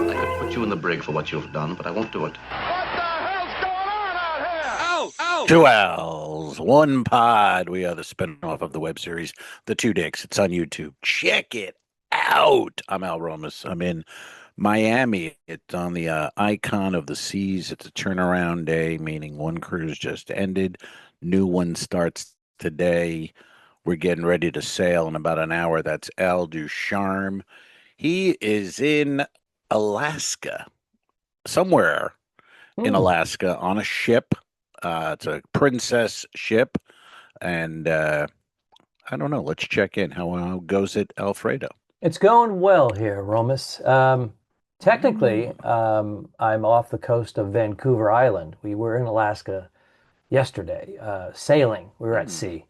I could put you in the brig for what you've done, but I won't do it. Two Owls, one pod. We are the spinoff of the web series, The Two Dicks. It's on YouTube. Check it out. I'm Al Romas. I'm in Miami. It's on the Icon of the Seas. It's a turnaround day, meaning one cruise just ended. New one starts today. We're getting ready to sail in about an hour. That's Al Ducharme. He is in Alaska, somewhere in Alaska on a ship. It's a princess ship, and I don't know. Let's check in. How goes it, Alfredo? It's going well here, Romus. Technically, I'm off the coast of Vancouver Island. We were in Alaska yesterday, sailing. We were at sea.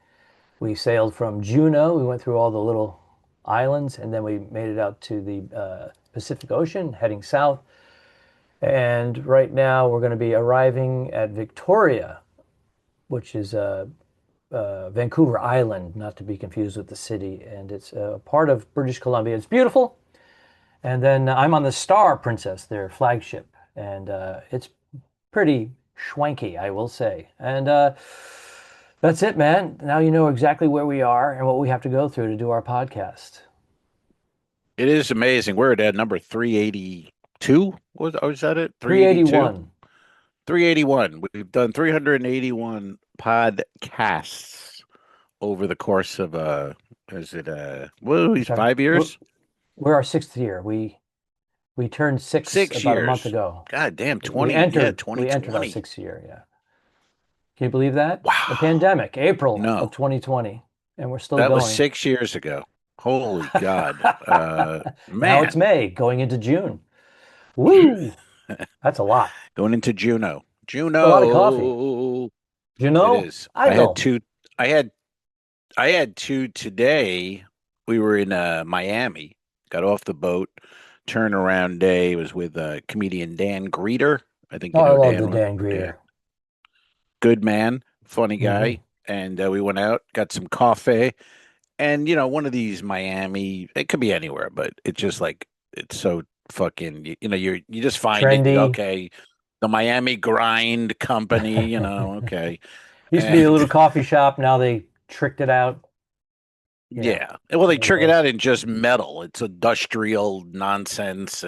We sailed from Juneau. We went through all the little islands, and then we made it out to the Pacific Ocean, heading south. And right now, we're going to be arriving at Victoria, which is Vancouver Island, not to be confused with the city. And it's part of British Columbia. It's beautiful. And then I'm on the Star Princess, their flagship. And it's pretty schwanky, I will say. And that's it, man. Now you know exactly where we are and what we have to go through to do our podcast. It is amazing. We're at number 382. Was that it? 381. 381. We've done 381 podcasts over the course of is it 5 years? We're our sixth year. We turned six about years. A month ago. God damn, 20. We entered 2020. our sixth year, yeah. Can you believe that? Wow. The pandemic, April of 2020, and we're still going. That was 6 years ago. Holy God. Man. Now it's May, going into June. Woo! That's a lot. Going into Juneau. A lot of coffee. Juneau? It is. I had two. I had two today. We were in Miami. Got off the boat. Turnaround day. It was with comedian Dan Greeter. I think you know I love Dan. the Dan Greeter. Yeah. Good man, funny guy. And we went out, got some coffee, and one of these Miami. It could be anywhere, but it's just like it's so fucking. You just find trendy. it okay. The Miami Grind Company. Okay. Used to be a little coffee shop. Now they tricked it out. Yeah. Well, they trick it out in just metal. It's industrial nonsense,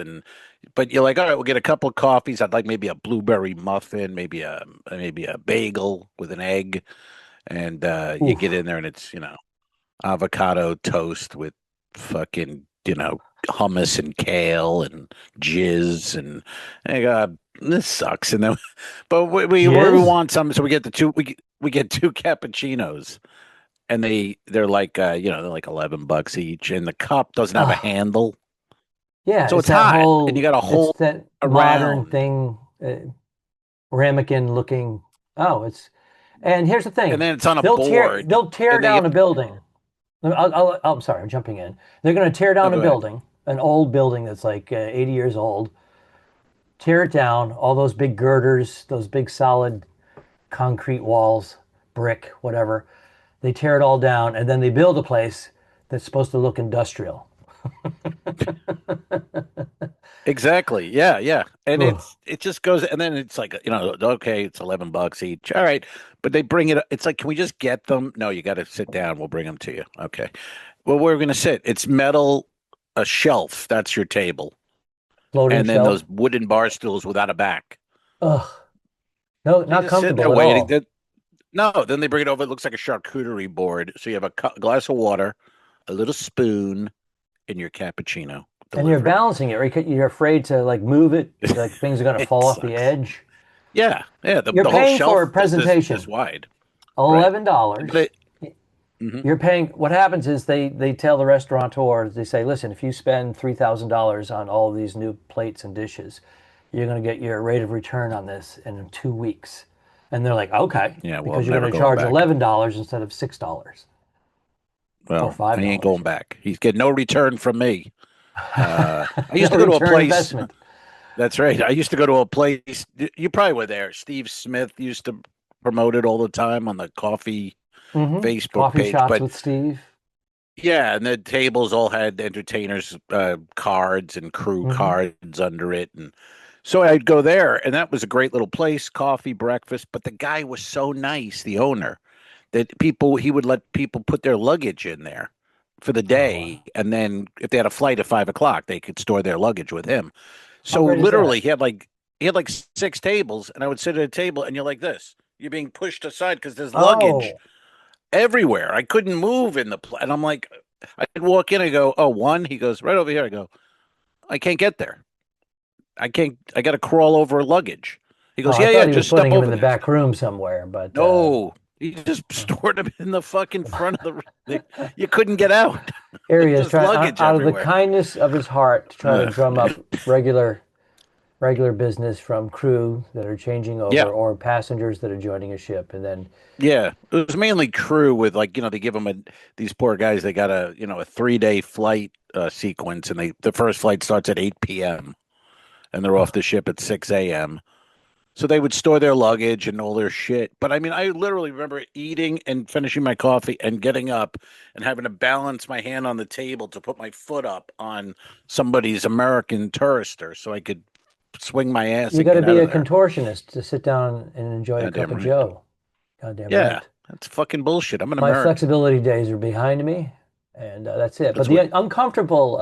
but you're like, all right, we'll get a couple of coffees. I'd like maybe a blueberry muffin, maybe a bagel with an egg, and you get in there and it's avocado toast with fucking hummus and kale and jizz and this sucks. And then, but we want some, so we get we get two cappuccinos. And they're like they're like $11 each, and the cup doesn't have a handle. Yeah, so it's hot, and you got a whole that modern thing, ramekin looking. And here's the thing. And then it's on a board. They'll tear down a building. I'm sorry, I'm jumping in. They're going to tear down a building, an old building that's like 80 years old. Tear it down. All those big girders, those big solid concrete walls, brick, whatever. They tear it all down, and then they build a place that's supposed to look industrial. Exactly. Yeah. And it just goes, and then it's like, okay, it's $11 each. All right. But they bring it, it's like, can we just get them? No, you got to sit down. We'll bring them to you. Okay. Well, where are we going to sit? It's metal, a shelf. That's your table. Floating and then shelf. Those wooden bar stools without a back. Ugh. No, not comfortable at all. No, then they bring it over. It looks like a charcuterie board. So you have a glass of water, a little spoon, and your cappuccino. And you're balancing it, right? You're afraid to move it, like things are going to fall off the edge. Yeah. You're the whole paying shelf for a presentation. is wide. $11. Right. You're paying. What happens is they tell the restaurateur, they say, listen, if you spend $3,000 on all of these new plates and dishes, you're going to get your rate of return on this in 2 weeks. And they're like, okay, because you're going to charge $11 instead of $6. Well, or $5. He ain't going back. He's getting no return from me. I used to go to a place. Investment. That's right. I used to go to a place. You probably were there. Steve Smith used to promote it all the time on the coffee Facebook Coffee page. shops with Steve. Yeah, and the tables all had entertainers' cards and crew Hmm. cards under it, and so I'd go there, and that was a great little place, coffee, breakfast. But the guy was so nice, the owner, that he would let people put their luggage in there for the Oh, wow. day, and then if they had a flight at 5 o'clock, they could store their luggage with him. How So great is literally, that? he had like six tables, and I would sit at a table, and you're like this. You're being pushed aside because there's luggage Oh, everywhere. I couldn't move in and I'm like, I'd walk in and go, "Oh, one." He goes, "Right over here." I go, "I can't get there. I can't. I got to crawl over luggage." He oh, goes, I "Yeah, thought yeah, he was just putting step him in over the there." back room somewhere, but No, he just stored him in the fucking front of you couldn't get out. here he is Just trying luggage out of the everywhere. kindness of his heart to try to Ugh. drum up regular business from crew that are changing Yeah, over or passengers that are joining a ship, and then yeah. It was mainly crew with they give them these poor guys. They got a 3 day flight sequence, and the first flight starts at 8 p.m. and they're off the ship at 6 a.m. So they would store their luggage and all their shit. But I mean, I literally remember eating and finishing my coffee and getting up and having to balance my hand on the table to put my foot up on somebody's American tourister so I could swing my ass you and got to get out be of a there. contortionist to sit down and enjoy a cup Goddamn of right. Joe. Goddamn Yeah, right. that's fucking bullshit. I'm an My American. flexibility days are behind me, and that's it. But That's the what uncomfortable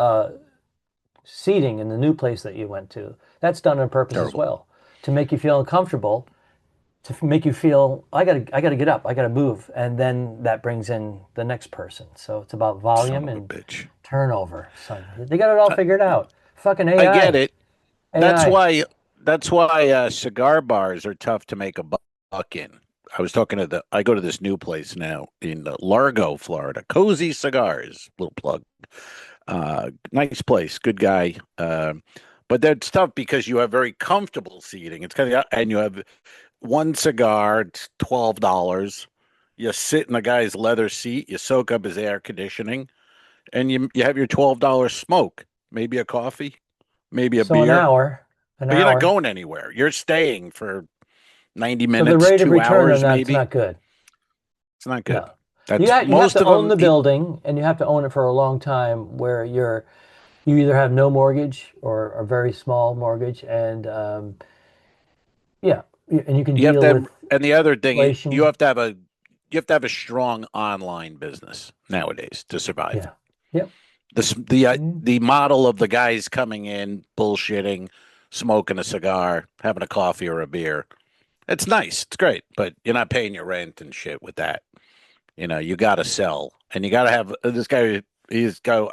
seating in the new place that you went to, that's done on purpose as terrible. well, to make you feel uncomfortable, to make you feel I gotta get up, I gotta move, and then that brings in the next person. So it's about Son volume of a and bitch. turnover. Son, they got it all I, figured out. Fucking I get AI, it. That's AI. why that's why cigar bars are tough to make a buck in. I go to this new place now in Largo, Florida. Cozy Cigars, little plug. Nice place, good guy. But that's tough because you have very comfortable seating. And you have one cigar, it's $12. You sit in the guy's leather seat, you soak up his air conditioning, and you have your $12 smoke, maybe a coffee, maybe a So beer. an But you're not hour. going anywhere. You're staying for 90 So the minutes, rate of two return on hours, that's maybe. not good. It's not good. No. That's You have most to of own them. the building and you have to own it for a long time where you either have no mortgage or a very small mortgage and yeah, and you can You have deal to with have, and the other thing, inflation. you have to have a strong online business nowadays to survive. Yeah. Yep. Mm. The model of the guys coming in, bullshitting, smoking a cigar, having a coffee or a beer. It's nice. It's great, but you're not paying your rent and shit with that. You got to sell, and you got to have this guy.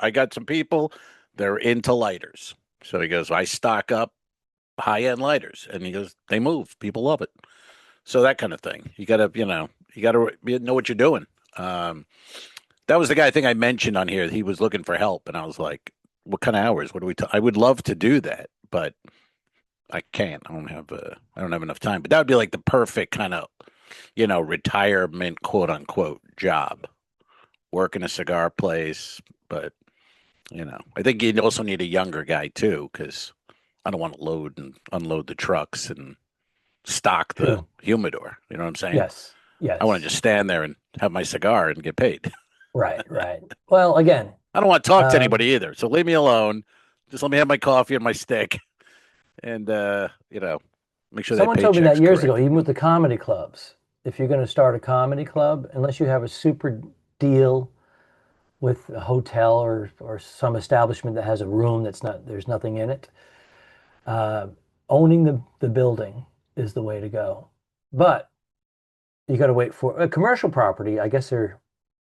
I got some people. They're into lighters, so he goes. I stock up high end lighters, and he goes. They move. People love it. So that kind of thing. You got to know what you're doing. Um, that was the guy I think I mentioned on here. He was looking for help, and I was like, "What kind of hours? What do we? I would love to do that, but I can't. I don't have enough time. But that would be like the perfect kind of retirement quote unquote job. Work in a cigar place, but I think you also need a younger guy too, because I don't want to load and unload the trucks and stock the True. humidor. You know what I'm saying? Yes. I want to Yes. just stand there and have my cigar and get paid. Right. Right. Well, again, I don't want to talk to um, anybody either. So leave me alone. Just let me have my coffee and my stick, and make sure that someone told me that paycheck's years ago, correct. even with the comedy clubs, if you're going to start a comedy club, unless you have a super deal with a hotel or some establishment that has a room that's not there's nothing in it, uh, owning the building is the way to go. But you got to wait for a commercial property. I guess there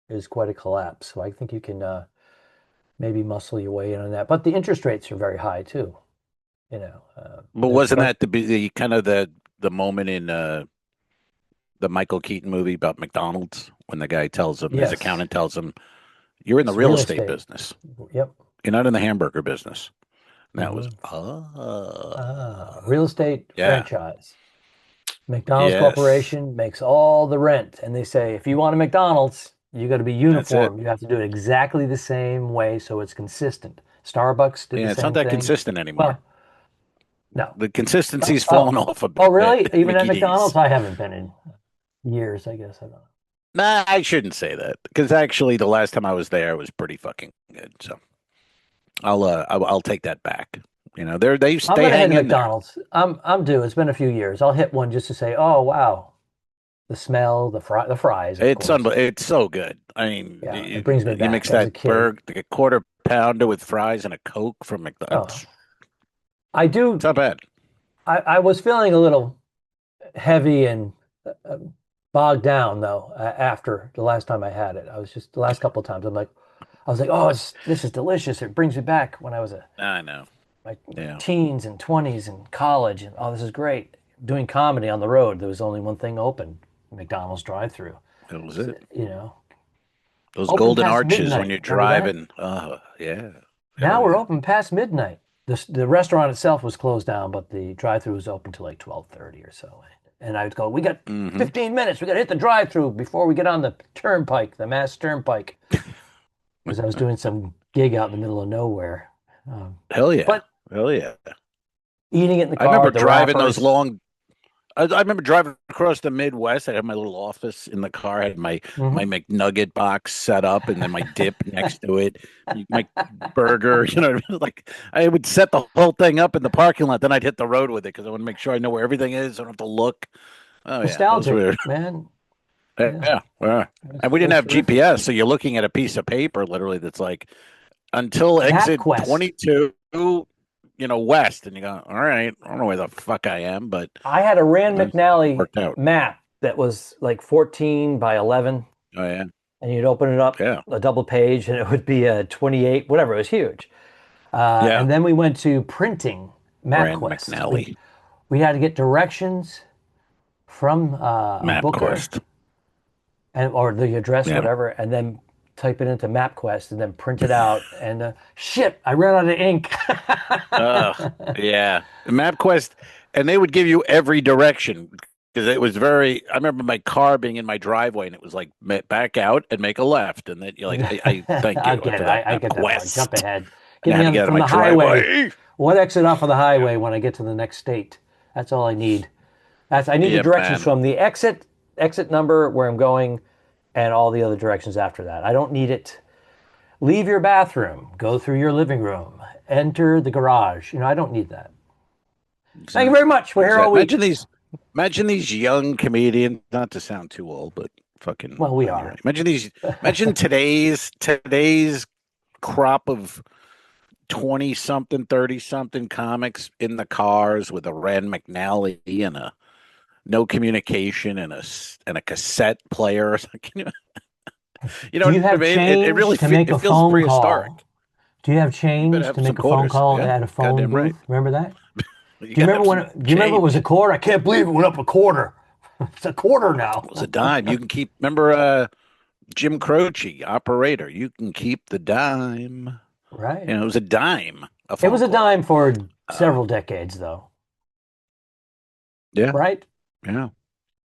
is quite a collapse, so I think you can maybe muscle your way in on that. But the interest rates are very high too. But The wasn't commercial. that the kind of the moment in the Michael Keaton movie about McDonald's when the guy tells him, his Yes, accountant tells him, "You're in the it's real real estate estate. business. Yep. You're not in the hamburger business." And that was, Hmm. Real estate yeah, franchise. McDonald's yes, Corporation makes all the rent, and they say if you want a McDonald's, you got to be that's it. uniform. You have to do it exactly the same way so it's consistent. Starbucks did the Yeah, it's not same that thing. consistent anymore. Well, no. The consistency's Oh, fallen off a oh, bit. really? Even at Mickey D's. McDonald's, I haven't been in years. I guess I don't know. Nah, I shouldn't say that because actually the last time I was there was pretty fucking good. So I'll take that back. You know, I'm they gonna head hang to in there. McDonald's. I'm due. It's been a few years. I'll hit one just to say, oh wow, the smell, the fries, of course. It's so good. I mean, Yeah, it brings me you back mix as a that kid. like a quarter pounder with fries and a Coke from Oh, McDonald's. I It's do. not bad. I was feeling a little heavy and uh, bogged down though after the last time I had it. I was just the last couple of times. I was like, oh, this is delicious. It brings me back when I was I know. my Yeah, teens and 20s and college, and oh, this is great. Doing comedy on the road, there was only one thing open: McDonald's drive-through. that was So, it. you know, Those open golden past arches when midnight. you're Remember that? driving. Yeah. Hell Now we're yeah. open past midnight. The restaurant itself was closed down, but the drive-through was open till like 12:30 or so. And I would go, we got Hmm. 15 minutes. We got to hit the drive-through before we get on the turnpike, the Mass Turnpike, because I was doing some gig out in the middle of nowhere. Hell yeah. But Hell yeah. eating it in the I car, remember the driving those wrappers. long. I remember driving across the Midwest. I had my little office in the car. I had my Mhm. McNugget box set up, and then my dip next to it, my burger. You know, what I mean? Like I would set the whole thing up in the parking lot. Then I'd hit the road with it because I want to make sure I know where everything is. I don't have to look. Oh yeah, those Nostalgic, were man. Yeah, yeah. Yeah. And we it didn't was have terrific. GPS, so you're looking at a piece of paper literally that's like until exit MapQuest. 22, west, and you go, all right, I don't know where the fuck I am, but I had a Rand it McNally worked out. map that was like 14 by 11, Oh yeah, and you'd open it up yeah, a double page, and it would be a 28, whatever. It was huge. yeah. And then we went to printing Rand MapQuest. McNally, We had to get directions from a booker MapQuest. and or the address, Yeah. whatever, and then type it into MapQuest and then print it out. And shit, I ran out of ink. Yeah. MapQuest, and they would give you every direction because it was very. I remember my car being in my driveway, and it was like back out and make a left, and then you're like, I thank I you. I get it. forgot I get that part. Jump MapQuest, ahead. and Get I me had to on get out of from my the highway. driveway. What exit off of the Yeah. highway when I get to the next state? That's all I need. I need the Yeah, directions man. from the exit number where I'm going, and all the other directions after that. I don't need it. Leave your bathroom. Go through your living room. Enter the garage. I don't need that. Thank you very Exactly. much. We're here all Exactly. week. Imagine these young comedians. Not to sound too old, but fucking, Well, we you're are. right. Imagine today's crop of 20 something, 30 something comics in the cars with a Rand McNally and a no communication and a cassette player. You know Do you what I have mean? It change really to make it a feels phone call? prehistoric. Do you have You better change have to some make a phone quarters. call Yeah, at a phone goddamn booth? right. Remember that? You Do you gotta remember have when? some Do you remember it was a change. quarter? I can't believe it went up a quarter. It's a quarter It now. was a dime. You can keep. Remember Jim Croce, operator. You can keep the dime. Right. It was a dime, a It was phone a call. dime for Uh, several decades, though. yeah, Right? yeah.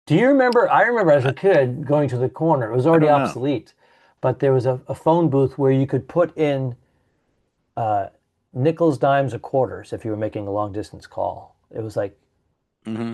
Do you remember? I remember as a I, kid going to the corner. It was I already don't know. obsolete, but there was a phone booth where you could put in uh, nickels, dimes, or quarters if you were making a long distance call. It was like, Hmm.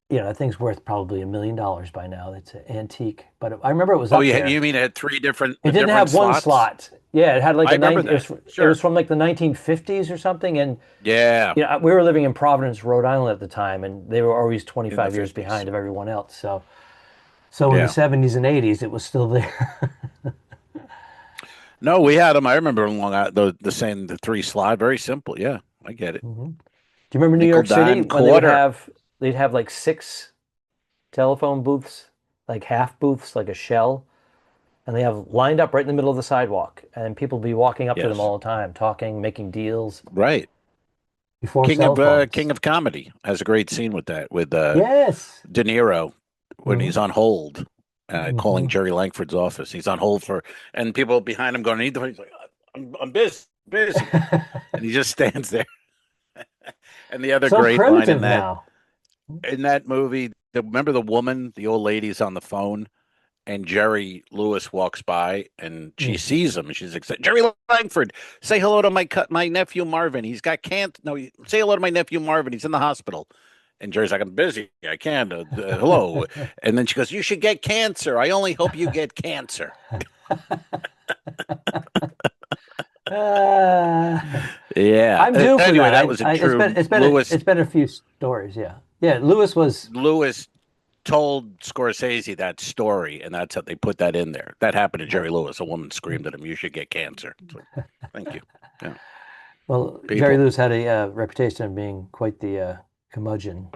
that thing's worth probably $1 million by now. It's an antique, but I remember it was Oh, up yeah. there. You mean it had three different It didn't different have one slots? slot. Yeah, it had like I a remember nine. that. It was Sure. from like the 1950s or something, and Yeah, we were living in Providence, Rhode Island at the time, and they were always in the 25 years 50s. behind of everyone else. So in the Yeah. 70s and 80s, it was still there. No, we had them. I remember Long the same the three slot. Very simple. Yeah, I get it. Mhm. Do you remember New Nickel, York City dime, when they would quarter. have they'd have like six telephone booths, like half booths, like a shell, and they have lined up right in the middle of the sidewalk, and people be walking up to them Yes. all the time, talking, making deals Right. before cell King phones. of Comedy has a great scene with that with Yes. De Niro when Hmm. he's on hold, calling Hmm. Jerry Langford's office. He's on hold and people behind him going, "Need the?" He's like, I'm busy, busy," and he just stands there. And the other So great line primitive now. in that movie, remember the woman, the old lady's on the phone, and Jerry Lewis walks by, and she Hmm. sees him, and she's like, "Jerry Langford, say hello to my nephew Marvin. He's got can't. No, say hello to my nephew Marvin. He's in the hospital." And Jerry's like, I'm busy. I can't. Hello. And then she goes, you should get cancer. I only hope you get cancer. Uh, Yeah. I'm due for Anyway, that. that was a It's been true Lewis. it's been a few stories. Yeah, yeah. Lewis was Lewis told Scorsese that story, and that's how they put that in there. That happened to Jerry Lewis. A woman screamed at him, "You should get cancer." It's like, thank you. Yeah, well. Jerry people. Lewis had a reputation of being quite the curmudgeon.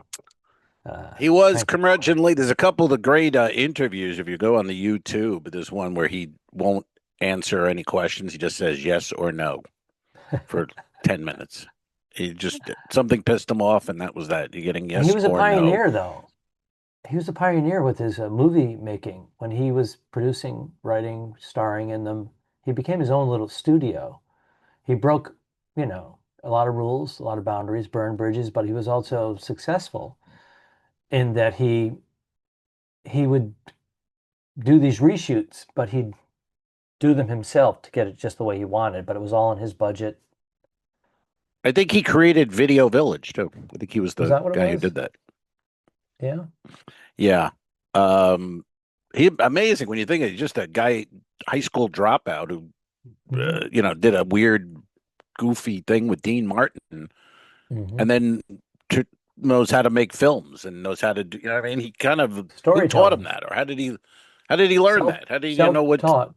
He was Cranky boy. curmudgeonly. There's a couple of the great interviews. If you go on the YouTube, there's one where he won't answer any questions. He just says yes or no for 10 minutes. He just something pissed him off, and that was that. You're getting And he yes was a or no. pioneer, though. He was a pioneer with his movie making when he was producing, writing, starring in them. He became his own little studio. He broke, a lot of rules, a lot of boundaries, burned bridges, but he was also successful in that he would do these reshoots, but he'd do them himself to get it just the way he wanted, but it was all in his budget. I think he created Video Village too. I think he was Was the that what it guy who was? did that. Yeah. Yeah. Um, he amazing when you think of it, just a guy, high school dropout who, Hmm. did a weird, goofy thing with Dean Martin, Hmm. and then t- knows how to make films and knows how to do. I mean, he kind of who taught him Storytelling, that, or how did he learn self that? How did he know what? self-taught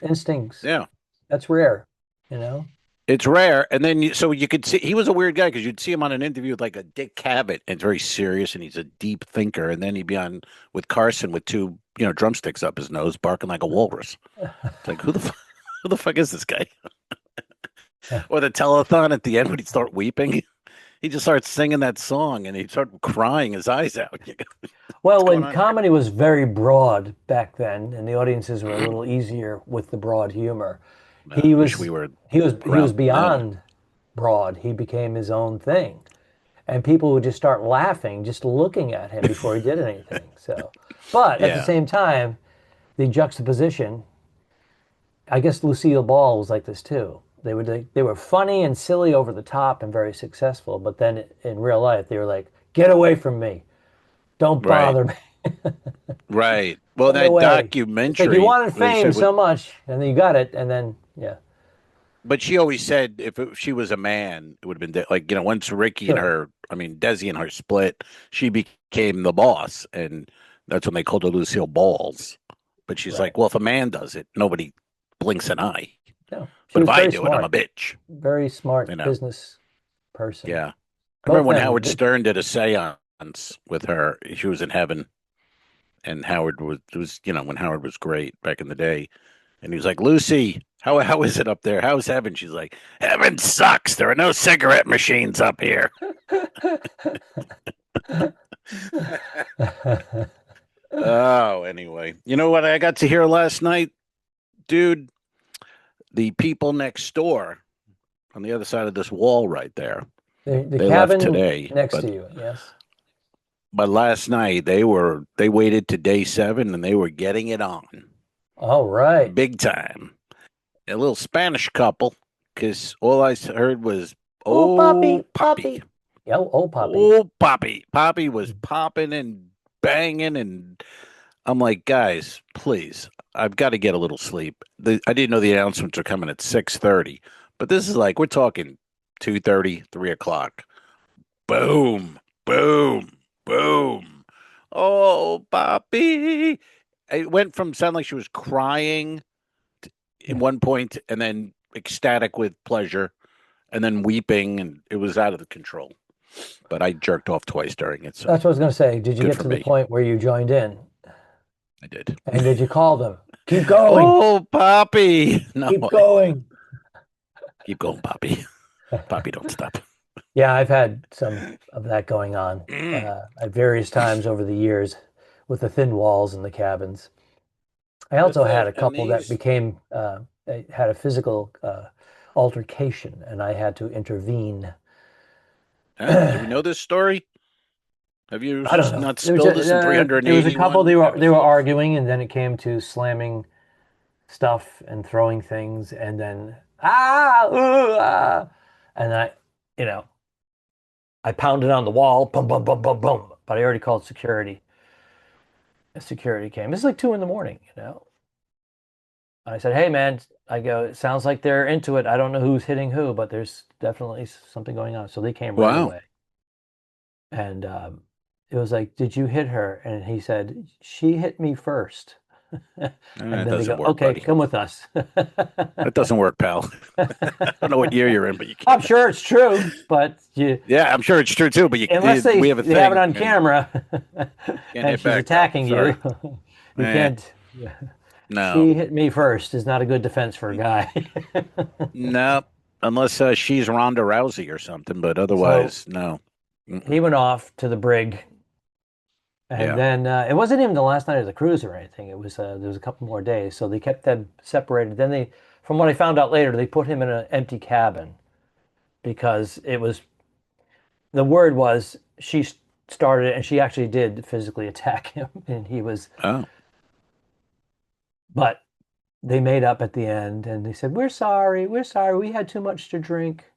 instincts. Yeah, That's rare, you know? it's rare. And then so you could see he was a weird guy because you'd see him on an interview with like a Dick Cavett, and it's very serious, and he's a deep thinker. And then he'd be on with Carson with two drumsticks up his nose, barking like a walrus. It's like who the fuck is this guy? Or the telethon at the end when he'd start weeping, he just starts singing that song and he'd start crying his eyes out. What's Well, going when on here? comedy was very broad back then, and the audiences were a little easier with the broad humor, I he wish we was were he was around then. beyond broad. He became his own thing, and people would just start laughing just looking at him before he did anything. So, but at the Yeah. same time, the juxtaposition, I guess Lucille Ball was like this too. They were funny and silly over the top and very successful, but then in real life they were like, "Get away from me! Don't Right. bother me! Right. Well, Get that away!" It's like you documentary, wanted they fame said, so much, and then you got it, and then yeah, but she always said if she was a man, it would have been like, once Ricky and sure, her, I mean, Desi and her split, she became the boss. And that's when they called her Lucille Balls. But she's right. like, well, if a man does it, nobody blinks an eye. No, she But if was I do it, I'm a bitch. very You smart know? business person. Yeah. I remember Both when men. Howard Stern did a seance with her. She was in heaven, and Howard was when Howard was great back in the day, and he was like, Lucy, how is it up there? How's heaven? She's like, heaven sucks. There are no cigarette machines up here. Oh, anyway, you know what I got to hear last night, dude? The people next door on the other side of this wall right there. The They left cabin today, next but to you, yes. last night they waited to day 7 and they were getting it on All right. big time. A little Spanish couple, because all I heard was, Oh, oh, Poppy, Poppy. Poppy. Yeah, oh, Poppy. Oh, Poppy. Poppy was popping and banging. And I'm like, guys, please, I've got to get a little sleep. I didn't know the announcements are coming at 6:30, but this is like, we're talking 2:30, 3 o'clock. Boom, boom, boom. Oh, Poppy. It went from sounding like she was crying in one point and then ecstatic with pleasure and then weeping, and it was out of the control. But I jerked off twice during it, so That's what I was going to say. Did you good get for to the me. point where you joined in? I did. And did you call them? Keep going. Oh, Poppy. No, Keep going. keep going, Poppy. Poppy, don't stop. Yeah, I've had some of that going on at various times over the years with the thin walls in the cabins. I With also had the a and couple that these became had a physical altercation, and I had to intervene. do we know I this story? Have you don't know. not spilled this in There was a couple. 381 They were episodes? arguing, and then it came to slamming stuff and throwing things, and then and I, you know, I pounded on the wall, boom, boom, boom, boom, boom. But I already called security. And security came. This is like 2 a.m. I said, hey, man, I go, it sounds like they're into it. I don't know who's hitting who, but there's definitely something going on. So they came right Wow. away. And it was like, did you hit her? And he said, she hit me first. And It then they go, doesn't work, okay, buddy. come with us. That doesn't work, pal. I don't know what year you're in, but you I'm can't. sure it's true, but Yeah, I'm sure it's true too. But unless we have a they have it thing, on and camera can't and hit she's back, pal. attacking Sorry. you, you Eh, can't. no, She hit me first is not a good defense for a guy. no, unless she's Ronda Rousey or something. But So otherwise, no. he Mm-mm. went off to the brig, and Yeah. then it wasn't even the last night of the cruise or anything. It was there was a couple more days, so they kept them separated. Then they, from what I found out later, they put him in an empty cabin because it was the word was she started it, and she actually did physically attack him, and he was, Oh, but they made up at the end, and they said, we're sorry, we had too much to drink.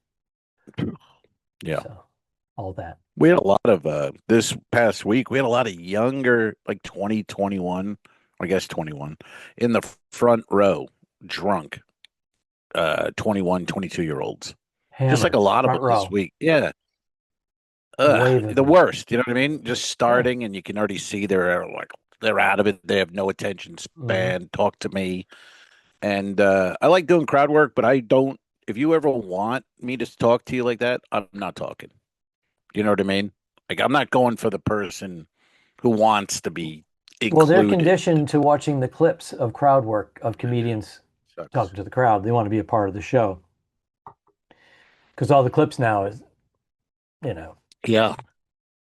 yeah. So all that. We had a lot of this past week. We had a lot of younger, like 20, 21, I guess 21, in the front row, drunk, 21, 22-year olds. Just like a Hammered, lot of front them this row, week. Yeah. wave of The them. worst. You know what I mean? Just Yeah. starting, and you can already see they're out of it. They have no attention Hmm. span. Talk to me. And I like doing crowd work, but I don't. If you ever want me to talk to you like that, I'm not talking. You know what I mean? Like I'm not going for the person who wants to be Well, they're included. conditioned to watching the clips of crowd work of comedians Sucks. talking to the crowd. They want to be a part of the show because all the clips now is, you know, Yeah,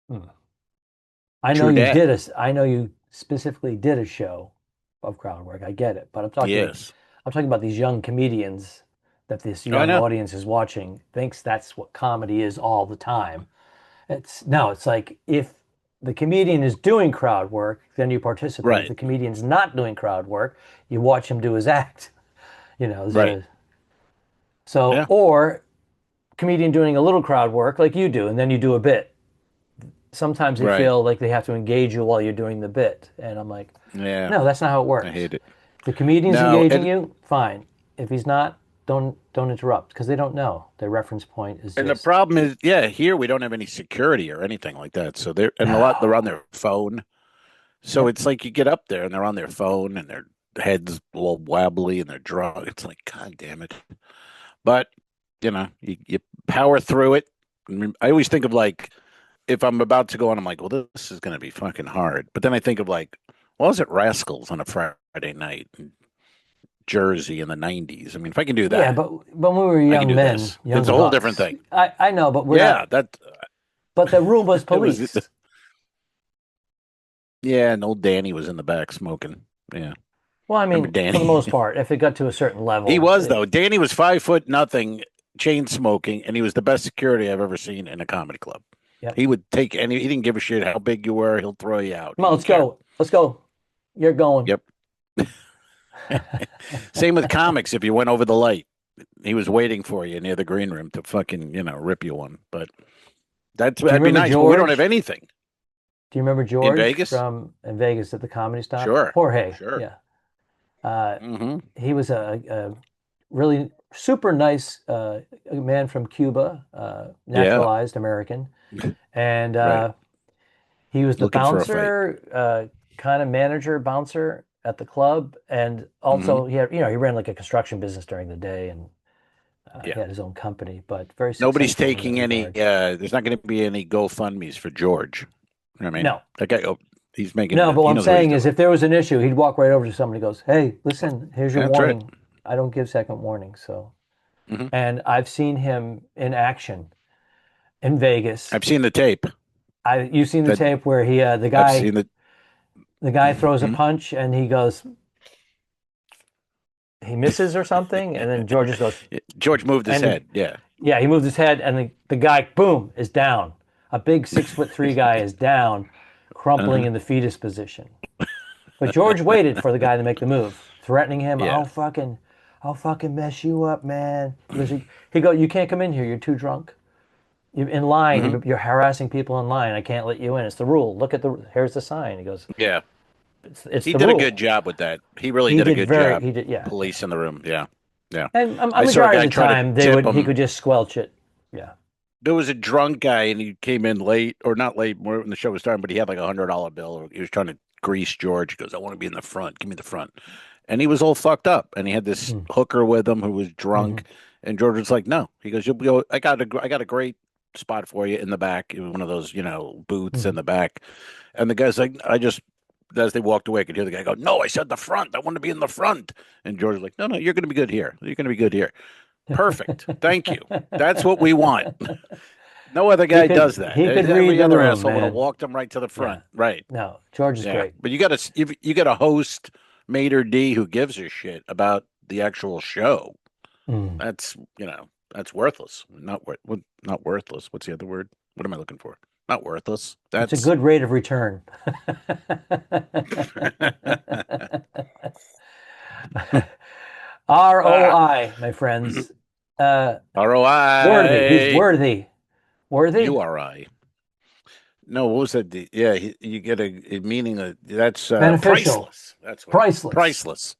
hmm. I know true you that. did a, I know you specifically did a show of crowd work. I get it, but Yes. I'm talking about these young comedians that this Oh, I young know. audience is watching, thinks that's what comedy is all the time. It's no, it's like if the comedian is doing crowd work, then you participate. If Right. the comedian's not doing crowd work, you watch him do his act. There's Right. so Yeah. or comedian doing a little crowd work like you do, and then you do a bit. Sometimes they Right. feel like they have to engage you while you're doing the bit, and I'm like, Yeah. no, that's not how it I works. hate it. The comedian's No, engaging and you, fine. If he's not, don't interrupt because they don't know. Their reference point is and the just problem is, yeah, here we don't have any security or anything like that. So they're on no. their phone. So Yep. it's like you get up there and they're on their phone and their heads a little wobbly and they're drunk. It's like, God damn it. But, you power through it. I always think of like, if I'm about to go on, I'm like, well, this is going to be fucking hard. But then I think of like, well, I was at Rascals on a Friday night in Jersey in the 90s. I mean, if I can do Yeah, that, but when we were I can young do men, this. It's young a whole different bucks, thing. I know, but we're not. Yeah, that But the room was it was. policed. Yeah, and old Danny was in the back smoking. Yeah, Well, I remember mean, for the Danny? most part, if it got to a certain He level, was though. Danny was 5 foot nothing, chain smoking, and he was the best security I've ever seen in a comedy club. yep. He would take any. He didn't give a shit how big you were. He'll throw you out. Come He on, didn't let's care. go. Let's go. You're going. Yep. Same with comics. If you went over the light, he was waiting for you near the green room to fucking rip you one. But Do you that'd be remember nice. But we don't have George? anything Do you remember in George Vegas. from in Vegas at the Comedy Stop? Sure, Jorge, sure. yeah. Uh, Mm-hmm. he was a really super nice man from Cuba, Yeah, naturalized American, and right. he was the Looking for a fight. bouncer, kind of manager bouncer at the club, and Mm-hmm. also he ran like a construction business during the day, and he Yeah. had his own company, but very Nobody's successful in that taking any. regard. There's not going to be any GoFundmes for George. You know what I mean? No, That guy. Oh, he's making. no, but what He I'm knows what he's saying is, doing. if there was an issue, he'd walk right over to somebody, and goes, "Hey, listen, here's your That's right. warning. I don't give second warning." So, Hmm. and I've seen him in action in Vegas. I've seen the tape. You've seen the That tape where he I've seen the. the guy throws a Mhm. punch and he misses or something, and then George just goes, George moved his and head. Yeah. yeah, he moved his head, and the guy, boom, is down. A big 6'3" guy is down, crumpling Uh-huh. in the fetus position. But George waited for the guy to make the move, threatening him, Yeah. I'll fucking mess you up, man. He goes, you can't come in here, you're too drunk. You're in line. Hmm. You're harassing people in line. I can't let you in. It's the rule. Look at here's the sign. He goes, Yeah. it's He the did a good rule. job with that. He really did a good job He did, yeah, yeah. policing the room. Yeah. Yeah. And a I saw a majority of guy the try to time, tip he him. could just squelch it. Yeah. There was a drunk guy and he came in late, or not late, more when the show was starting, but he had like $100 bill. He was trying to grease George. He goes, I want to be in the front. Give me the front. And he was all fucked up. And he had this Mm. hooker with him who was Hmm. drunk. And George was like, no. He goes, I got a great spot for you in the back, one of those, booths in Hmm. the back. And the guy's like, as they walked away, I could hear the guy go, no, I said the front. I want to be in the front. And George was like, no, you're going to be good here. You're going to be good here. Perfect. Thank you. That's what we want. No other guy does that. He could read Every the other room, asshole would have man. walked him right to the Yeah. front. Right. No, George is Yeah. great. But you got a host, Mater D, who gives a shit about the actual show. Mm. That's worthless. Not worthless. What's the other word? What am I looking for? Not worthless. It's a That's good rate of return. ROI, my friends. Worthy. He's ROI. worthy. Worthy? URI. No, what was that? Yeah, you get a meaning of that's Beneficial. priceless. That's what Priceless. priceless.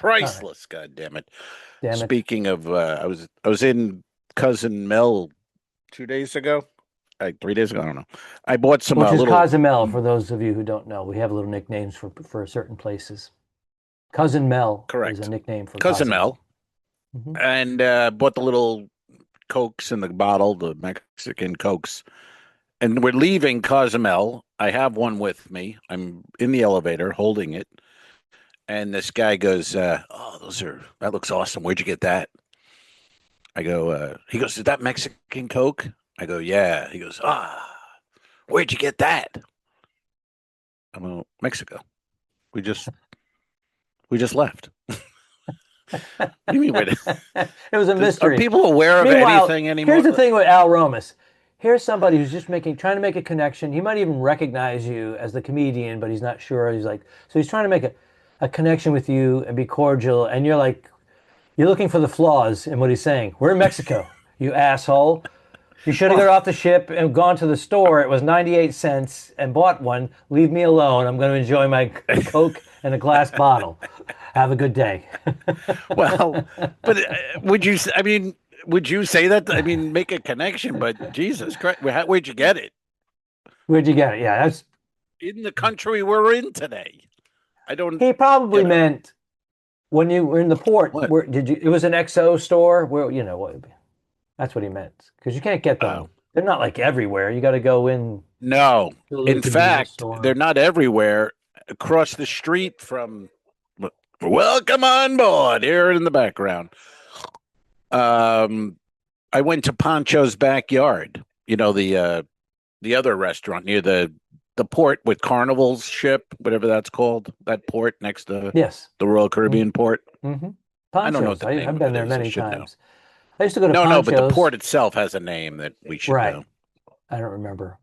All right. Priceless. God damn it. Damn it. Speaking of, I was in Cousin Mel 2 days ago, like 3 days ago. I don't know. I bought some Which is little. Cozumel, for those of you who don't know. We have little nicknames for certain places. Cousin Mel is a Correct. nickname for Cousin Cozumel. Mel, Hmm. and bought the little Cokes in the bottle, the Mexican Cokes. And we're leaving Cozumel. I have one with me. I'm in the elevator holding it. And this guy goes, "Oh, that looks awesome. Where'd you get that?" I go, he goes, "Is that Mexican Coke?" I go, "Yeah." He goes, "Where'd you get that?" I'm in Mexico. We just we just left. What do you mean? It was a Are mystery. people aware of Meanwhile, anything here's the anymore? thing with Al Romas. Here's somebody who's just trying to make a connection. He might even recognize you as the comedian, but he's not sure. So he's trying to make a connection with you and be cordial. And you're looking for the flaws in what he's saying. We're in Mexico, you asshole. You should have got Well, off the ship and gone to the store. It was 98 cents and bought one. Leave me alone. I'm going to enjoy my Coke and a glass bottle. Have a good day. well, but would you? I mean, would you say that? I mean, make a connection. But Jesus Christ, where'd you get it? Where'd you get it? Yeah, that's In the country we're in today. I don't. he You probably know meant when you were in the port. what? Where did you? It was an XO store. Where that's what he meant because you can't get them. Oh They're not like everywhere. You got to go in no. to a little In convenience fact, they're store. not everywhere. Across the street from. Welcome on board. Here in the background. Um, I went to Pancho's backyard. The other restaurant near the port with Carnival's ship, whatever that's called. That port next to Yes. the Royal Caribbean port. Mm-hmm. I don't know what Ponchos. the name I've of been it there is. I many should know. times. I used to go to No, but the Ponchos. port itself has a name that we should Right. know. I don't remember.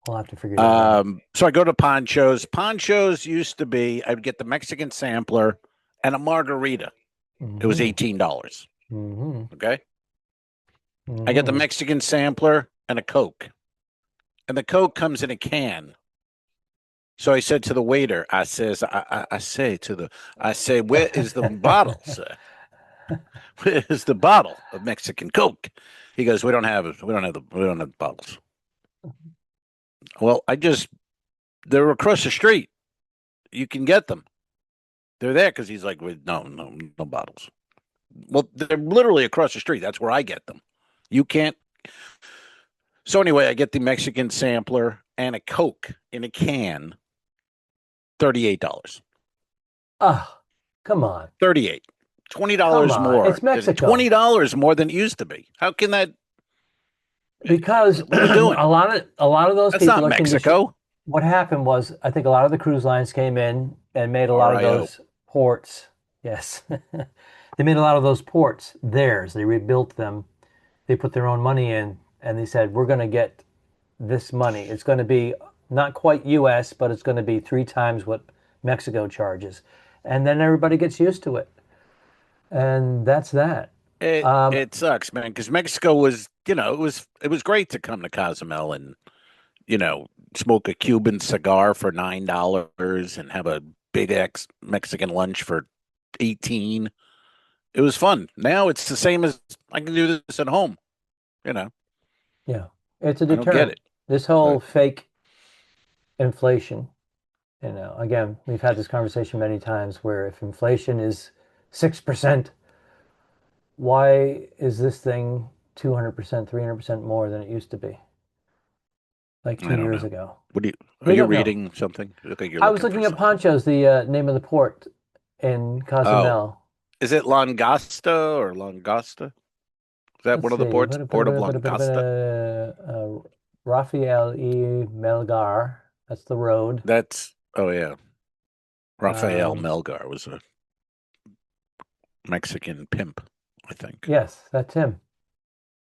We'll have to figure that out. So I go to Poncho's. Poncho's used to be, I'd get the Mexican sampler and a margarita. It was Mm-hmm. $18. Mm-hmm. Okay. I get the Mm-hmm. Mexican sampler and a Coke. And the Coke comes in a can. So I said to the waiter, I say, where is the bottle, sir? Where is the bottle of Mexican Coke? He goes, we don't have the bottles. Well, they're across the street. You can get them. They're there because he's like, no bottles. Well, they're literally across the street. That's where I get them. You can't. So anyway, I get the Mexican sampler and a Coke in a can. $38. Oh, come on. 38. Come $20 on. more. It's Mexico. $20 more than it used to be. How can that? Because What are we doing? a lot of those That's people not are conditioned. Mexico. What happened was, I think a lot of the cruise lines came in and made a lot of RIO. those ports. Yes. They made a lot of those ports theirs. They rebuilt them. They put their own money in and they said, we're going to get this money. It's going to be not quite US, but it's going to be 3 times what Mexico charges. And then everybody gets used to it. And that's that. It sucks, man, because Mexico was, it was great to come to Cozumel and, smoke a Cuban cigar for $9 and have a big X Mexican lunch for 18. It was fun. Now it's the same as I can do this at home. You know, Yeah, it's a I don't get deterrent. it. This whole But fake inflation, again, we've had this conversation many times where if inflation is 6%, why is this thing 200%, 300% more than it used to be like two I don't years know. ago? Are We you don't know. reading something? You look like you're I was looking for looking at something. Poncho's, the name of the port in Oh, Cozumel. is it Langasta or Langasta? Is that Let's one of the see. ports? Port of Langasta? Rafael E. Melgar. That's the road. Oh yeah. Rafael Um, Melgar was a Mexican pimp, I think. yes, that's him.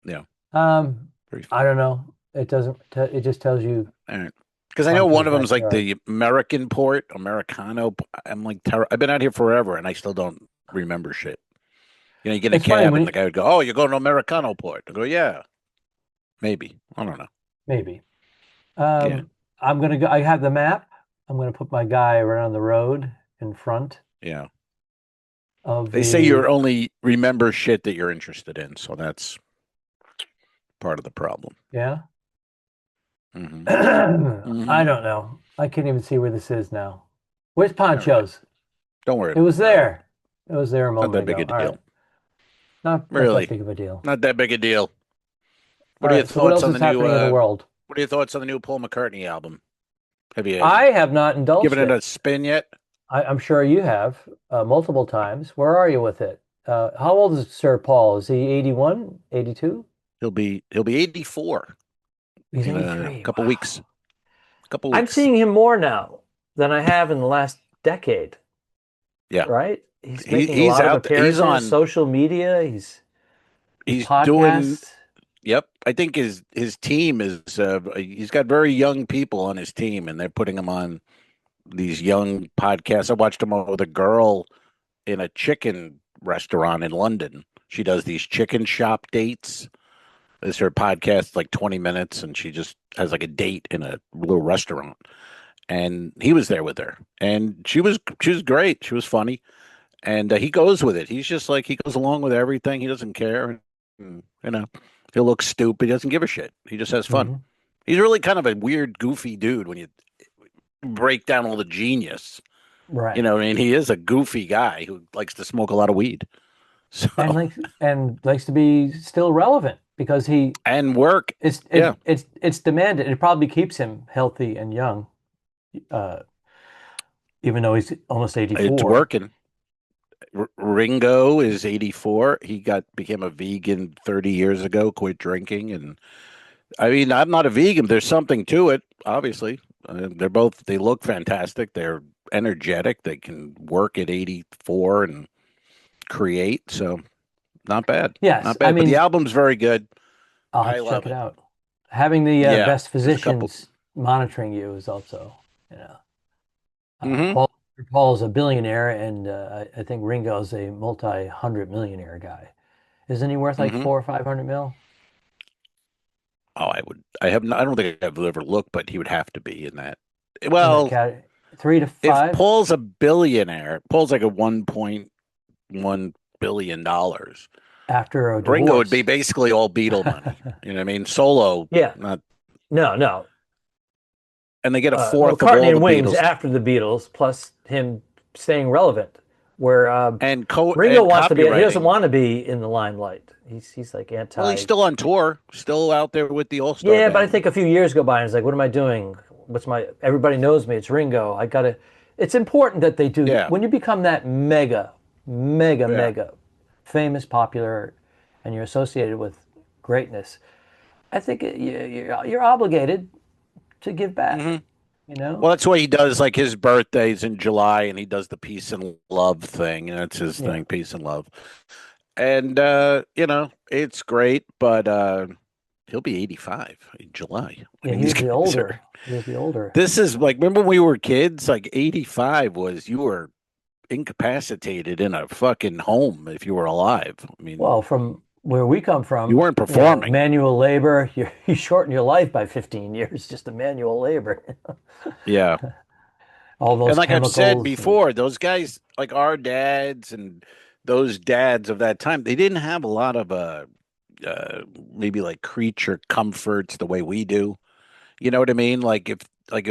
Yeah, Um, very I funny. don't know. It doesn't. It just tells you All right. Because I know one Poncho's of them is like backyard. the American port, Americano. I'm like, I've been out here forever and I still don't remember shit. You get in a It's funny cab when and the guy would go, "Oh, you're going to Americano port." I go, "Yeah, maybe. I don't know." maybe. Yeah, I'm gonna go. I have the map. I'm gonna put my guy right on the road in front yeah. of They say you the. only remember shit that you're interested in, so that's part of the problem. Yeah. Hmm. I Hmm. don't know. I can't even see where this is now. Where's All right. Poncho's? Don't worry It was about it. there. It was there a It's not moment that big ago. a All right. deal. Not that Really, big of a deal. not that big a deal. All What are your right. So what thoughts else on is the new? happening in the world? What are your thoughts on the new Paul McCartney album? Have you I have not given indulged it it. a spin yet? I'm sure you have multiple times. Where are you with it? How old is Sir Paul? Is he 81, 82? He'll be 84 He's in a 83. couple Wow. weeks. Couple I'm weeks. seeing him more now than I have in the last decade, Yeah, right? He's he making a he's lot of out there. He's appearances, on. social media, he's He's doing. podcasts. Yep, I think his team is. He's got very young people on his team, and they're putting him on these young podcasts. I watched him with a girl in a chicken restaurant in London. She does these chicken shop dates. It's her podcast, like 20 minutes, and she just has like a date in a little restaurant. And he was there with her, and she was great. She was funny, and he goes with it. He's just like he goes along with everything. He doesn't care, and, he'll look stupid. He doesn't give a shit. He just has fun. Hmm. He's really kind of a weird, goofy dude when you break down all the genius. Right. I mean, he is a goofy guy who likes to smoke a lot of weed. So And likes to be still relevant because he and work, it's it's yeah, it's it's demanded. It probably keeps him healthy and young, uh, even though he's almost it's 84. working. Ringo is 84. He became a vegan 30 years ago, quit drinking, and I mean, I'm not a vegan. There's something to it, obviously. They look fantastic. They're energetic. They can work at 84 and create. So not bad, Yes, not I bad. But the mean, album's very good. I'll have I to check love it it. out. Having the Yeah, best there's a couple. physicians monitoring you is also, you know, Hmm. Paul's a billionaire, and I think Ringo's a multi-hundred millionaire guy. Isn't he worth like Hmm. 400 or 500 mil Oh, I would. I have. Not, I don't think I've ever looked, but he would have to be in that. in that Well, category? Three to if five Paul's a billionaire, Paul's like a $1.1 billion. after a Ringo would be divorce. basically all Beatle money. You know what I mean? Solo, Yeah, not, no. and they get a fourth of McCartney all the and Wings Beatles after the Beatles, plus him staying relevant. Where Ringo and wants to be, he doesn't copywriting. want to be in the limelight. He's like Well, he's anti. still on tour, still out there with the All Star Yeah, but I Band. think a few years go by and it's like, what am I doing? Everybody knows me. It's Ringo. It's important that they do. Yeah, When you become that mega, mega, yeah. mega famous, popular, and you're associated with greatness, I think you're obligated to give back, Hmm. you know? Well, that's why he does like his birthday's in July, and he does the peace and love thing. That's his Yeah. thing, peace and love. And it's great, but he'll be 85 in July. I Yeah, mean, he these would be guys are. older. He would be older. This is like remember when we were kids? Like 85 was you were incapacitated in a fucking home if you were alive. I mean, Well, from where we come you from, weren't performing. manual labor, you shorten your life by 15 years just the manual labor. Yeah. All those And like I've said chemicals. before, those guys, like our dads and those dads of that time, they didn't have a lot of maybe like creature comforts the way we do. You know what I mean? Like if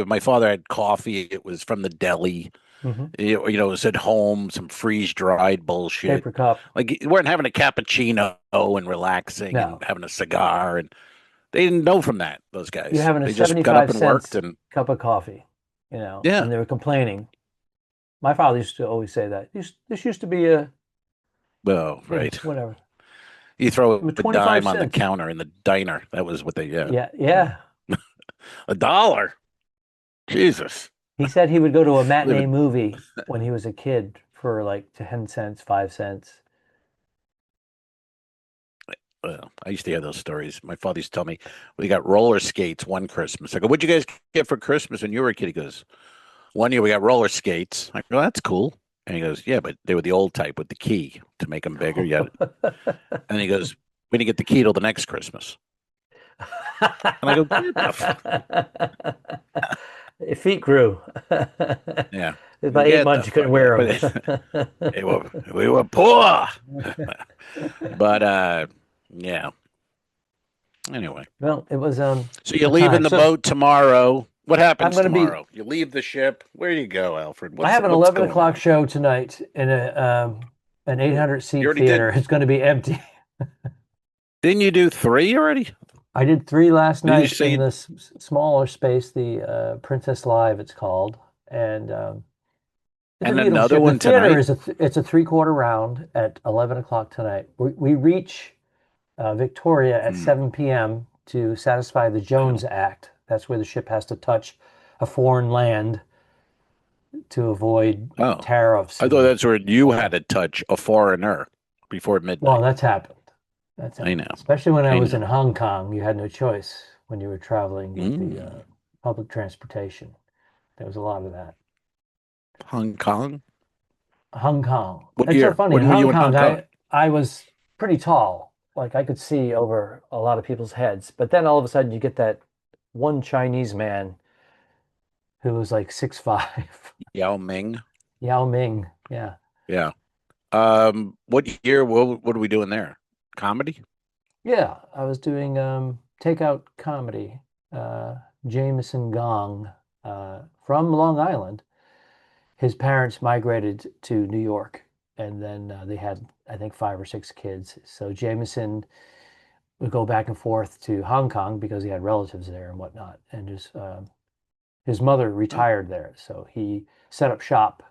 my father had coffee, it was from the deli. Mhm. It was at home, some freeze dried bullshit. Paper cup. Like you weren't having a cappuccino and relaxing and No, having a cigar, and they didn't know from that. Those you're guys, having a they just got up 75 and worked, cents and cup of coffee, yeah, and they were complaining. My father used to always say that. This used to be a, well, right. whatever. You It throw was a 25 dime on the cents. counter in the diner. That was what they get. Yeah, yeah. $1. Jesus. He said he would go to a matinee Living. movie when he was a kid for like 10 cents, 5 cents. Well, I used to hear those stories. My father used to tell me we got roller skates one Christmas. I go, "What'd you guys get for Christmas when you were a kid?" He goes, "One year we got roller skates." I go, "That's cool." And he goes, "Yeah, but they were the old type with the key to make them bigger." Yeah. And he goes, "We didn't get the key till the next Christmas." And I go, "Get the Your feet grew. yeah, About eight get the months you couldn't fuck out." wear But them. we were poor. But yeah. Anyway, Well, it was so you're a leaving time. the So boat tomorrow. What I'm happens going to be. tomorrow? You leave the ship. Where do you go, Alfred? I What's have an what's 11 going o'clock on? show tonight in an Ooh, 800 you seat already theater. did. It's going to be empty. Didn't you do three already? I did three last Did you night in say this smaller space, the Princess Live, it's called, and it's a and beautiful another show. The one theater tonight? is it's a three-quarter round at 11 o'clock tonight. We reach Victoria at Hmm. 7 p.m. to satisfy the Jones Act. That's where the ship has to touch a foreign land to avoid Oh, tariffs I thought and that's where you had whatnot. to touch a foreigner before Well, midnight. that's happened. That's I happened. know. Especially when I I was in know. Hong Kong, you had no choice when you were traveling with the Mm. public transportation. There was a lot of that. Hong Kong? Hong Kong. What It's so year? funny. In When were Hong you in Hong Kong, Kong? I was pretty tall. Like I could see over a lot of people's heads. But then all of a sudden you get that one Chinese man who was like 6'5". Yao Ming. Yao Ming. Yeah. Yeah. What year? What are we doing there? Comedy? Yeah. I was doing takeout comedy. Uh, Jameson Gong from Long Island. His parents migrated to New York, and then they had, I think, five or six kids. So Jameson would go back and forth to Hong Kong because he had relatives there and whatnot. And his mother Oh, retired there, so he set up shop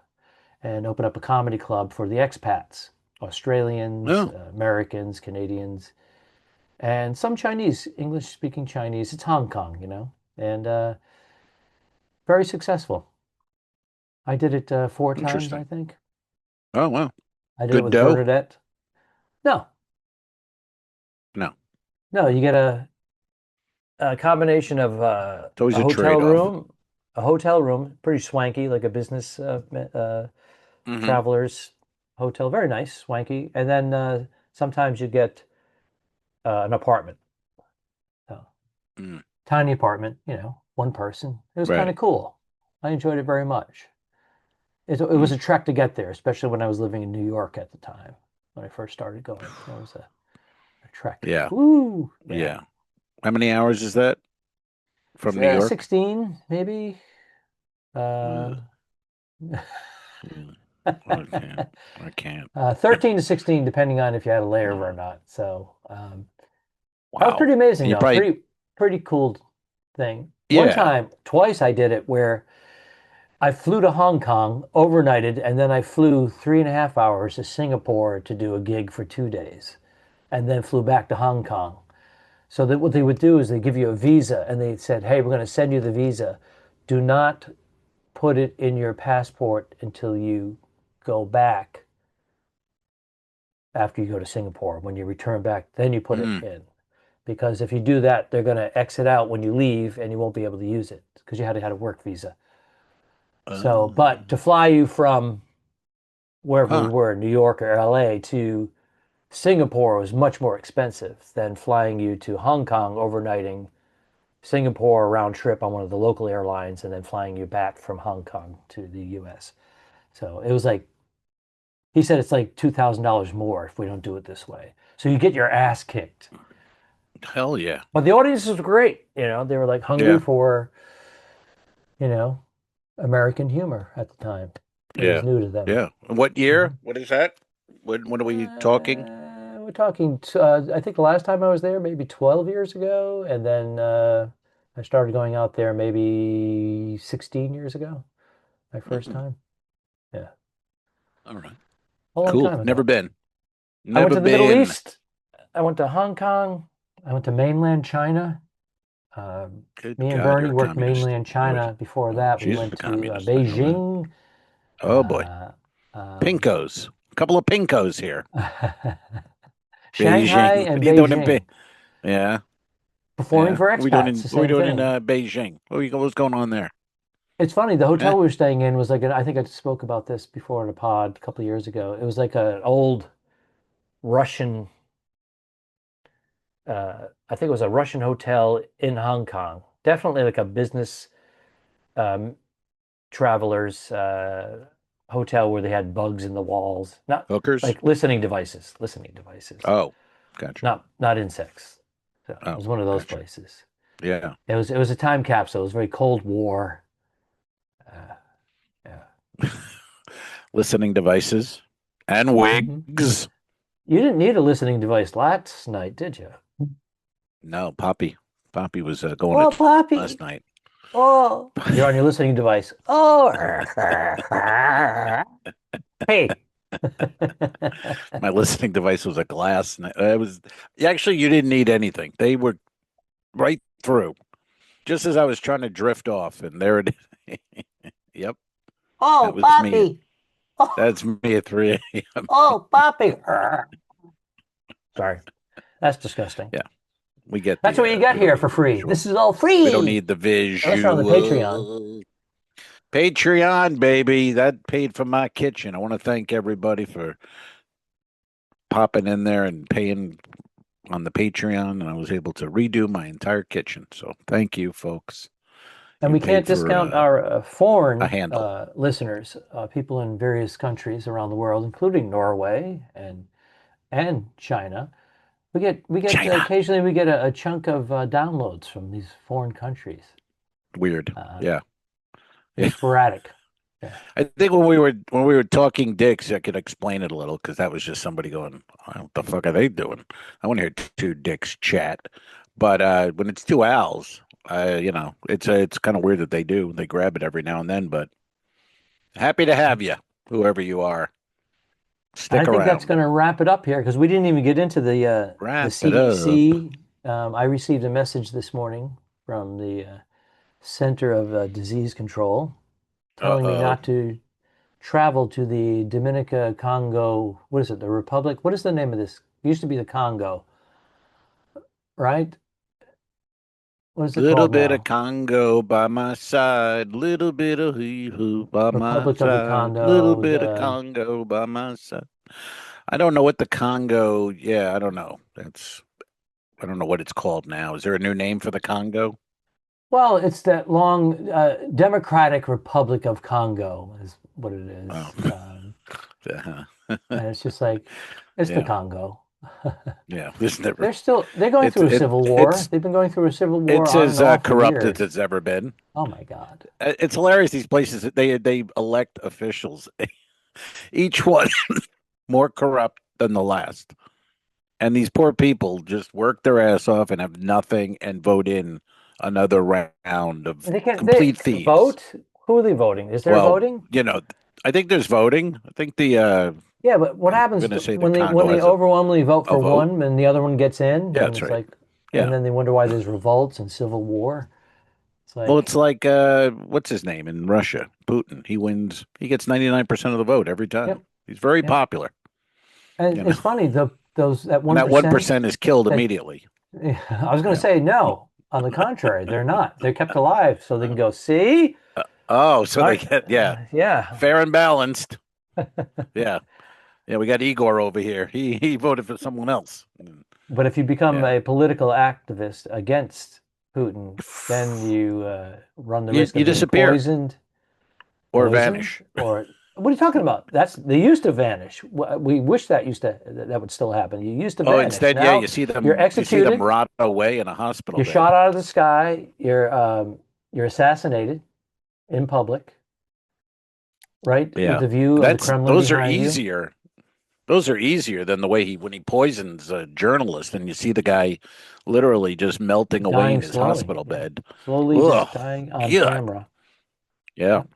and opened up a comedy club for the expats, Australians, no. Americans, Canadians, and some Chinese, English-speaking Chinese. It's Hong Kong, and very successful. I did it four times, I Interesting. think. Oh, wow. I did it Good with dough? Bernadette. No, No. no, you get a combination of It's always a trade-off. a hotel room, pretty swanky, like a business Hmm. travelers hotel, very nice, swanky, and then sometimes you get an apartment, so, Mm, tiny apartment, one person. It was kind right. of cool. I enjoyed it very much. It was Mm, a trek to get there, especially when I was living in New York at the time when I first started going. It was a trek. yeah. Woo, yeah. Yeah. How many hours is that from New York? 16 maybe. Uh, Uh, mm, I can't. I can't. 13 to 16, depending on if you had a layover or Uh, not. So that was wow. pretty amazing, And you though. probably, Pretty cool thing. One yeah. time, twice I did it where I flew to Hong Kong, overnighted, and then I flew 3.5 hours to Singapore to do a gig for 2 days, and then flew back to Hong Kong. So that what they would do is they give you a visa, and they said, "Hey, we're going to send you the visa. Do not put it in your passport until you go back after you go to Singapore. When you return back, then you put it Mm, in. Because if you do that, they're going to exit out when you leave and you won't be able to use it because you had a work visa. So, but uh, to fly you from wherever we Huh. were, New York or LA, to Singapore was much more expensive than flying you to Hong Kong, overnighting Singapore round trip on one of the local airlines, and then flying you back from Hong Kong to the US. So it was like, he said it's like $2,000 more if we don't do it this way. So you get your ass kicked. Hell yeah. But the audience was great. They were like hungry Yeah. for, you know, American humor at the time. It was Yeah. new to them. Yeah. What year? Mhm. What is that? When are we talking? We're talking, I think the last time I was there, maybe 12 years ago. And then I started going out there maybe 16 years ago, my first Mm-mm. time. Yeah, All right. a long Cool. time Never ago. been. I went Never to the Middle been. East. I went to Hong Kong. I went to mainland China. Good Me and God, Bernie you're a worked communist. mainland I was. China. Before Oh, that, we she's went a to communist. I know that. Beijing. Oh boy. Uh, um, Pinkos. A couple of pinkos here. Shanghai Beijing. What and are you doing in Beijing. Yeah. Performing Yeah. for What are we doing expats, in the what are we same doing in thing. Beijing? What's going on there? It's funny, the Eh? hotel we were staying in was like, I think I spoke about this before in a pod a couple of years ago. It was like an old Russian, I think it was a Russian hotel in Hong Kong. Definitely like a business um, travelers hotel where they had bugs in the walls, not Hookers? like listening devices, Oh, gotcha. not insects. So it Oh, was one of those gotcha. places. Yeah. It was a time capsule. It was very Cold War. Uh, yeah. Listening devices and Mhm. wigs. You didn't need a listening device last night, did you? No, Poppy. Poppy was going Oh, at last Poppy. night. Oh, you're on your listening device. Oh, hey. My listening device was a glass. It was actually you didn't need anything. They were right through. Just as I was trying to drift off, and there it is. Yep, that Oh, was me. Poppy. Oh, That's me at 3 a.m. oh, Poppy. Sorry, that's disgusting. Yeah, we get That's the. what you get We don't here need for the free. visual. This is all We don't free. need the Unless you're on the Patreon. visual. Patreon, baby, that paid for my kitchen. I want to thank everybody for popping in there and paying on the Patreon, and I was able to redo my entire kitchen. So thank you, folks. And You we can't paid for discount our a foreign handle. listeners, people in various countries around the world, including Norway and China. We get China. occasionally we get a chunk of downloads from these foreign countries. Weird. Uh, Yeah. it's Yeah. sporadic. Yeah. I think when we were talking dicks, I could explain it a little because that was just somebody going, "What the fuck are they doing?" I want to hear two dicks chat, but when it's two owls, it's kind of weird that they do. They grab it every now and then, but happy to have you, whoever you are. I Stick think that's around. going to wrap it up here because we didn't even get into the Wrap it up. CDC. I received a message this morning from the Center of Disease Control telling me Uh-oh. not to travel to the Dominica Congo. What is it? The Republic? What is the name of this? It used to be the Congo, right? What is it Little called bit of now? Congo by my side, little bit of hee-hoo by my Republic of the side, little Congo. bit of Congo by my side. I don't know what the Congo. Yeah, I don't know. I don't know what it's called now. Is there a new name for the Congo? Well, it's that long Democratic Republic of Congo is what it Oh, is. yeah, And it's just like, it's the yeah, Congo. yeah. There's never. They're going It's through a it civil war. it's They've been going through a civil war it's on as and off for corrupt as years. it's ever been. Oh my God. It's hilarious. These places they elect officials, each one more corrupt than the last, and these poor people just work their ass off and have nothing and vote in another round of They complete thieves. vote? Who are they voting? Is there Well, voting? I think there's voting. I think the Yeah, but what I'm happens going to say the when Congo they has a overwhelmingly vote a for vote. one and the other one gets in, Yeah, and that's it's right. like, and Yeah. then they wonder why there's revolts and civil war. It's Well, like, it's like what's his name in Russia? Putin. He wins. He gets 99% of the vote every yep, time. He's very yep. popular. And You know, it's funny, that and one that one percent percent is killed that immediately. I was going to Yeah. say no. On the contrary, they're not. They're kept alive so they can go, see? Oh, so they Aren't, get yeah. fair and balanced. Yeah. Yeah, we got Igor over here. He voted for someone else. But if you become Yeah. a political activist against Putin, then you run the risk You of being disappear or poisoned, vanish. or what are you talking about? That's they used to vanish. We wish that would still happen. You used to Oh, vanish. instead, yeah, Now you're you see them executed. rot away in a hospital You're shot bed. out of the sky. You're assassinated in public, right, with Yeah. the view of the That's Kremlin those are behind you, easier. Those are easier than the way when he poisons a journalist and you see the guy literally just melting away in dying his slowly. hospital Yeah, bed. slowly Ugh. just dying on God. camera. Yeah. Yep.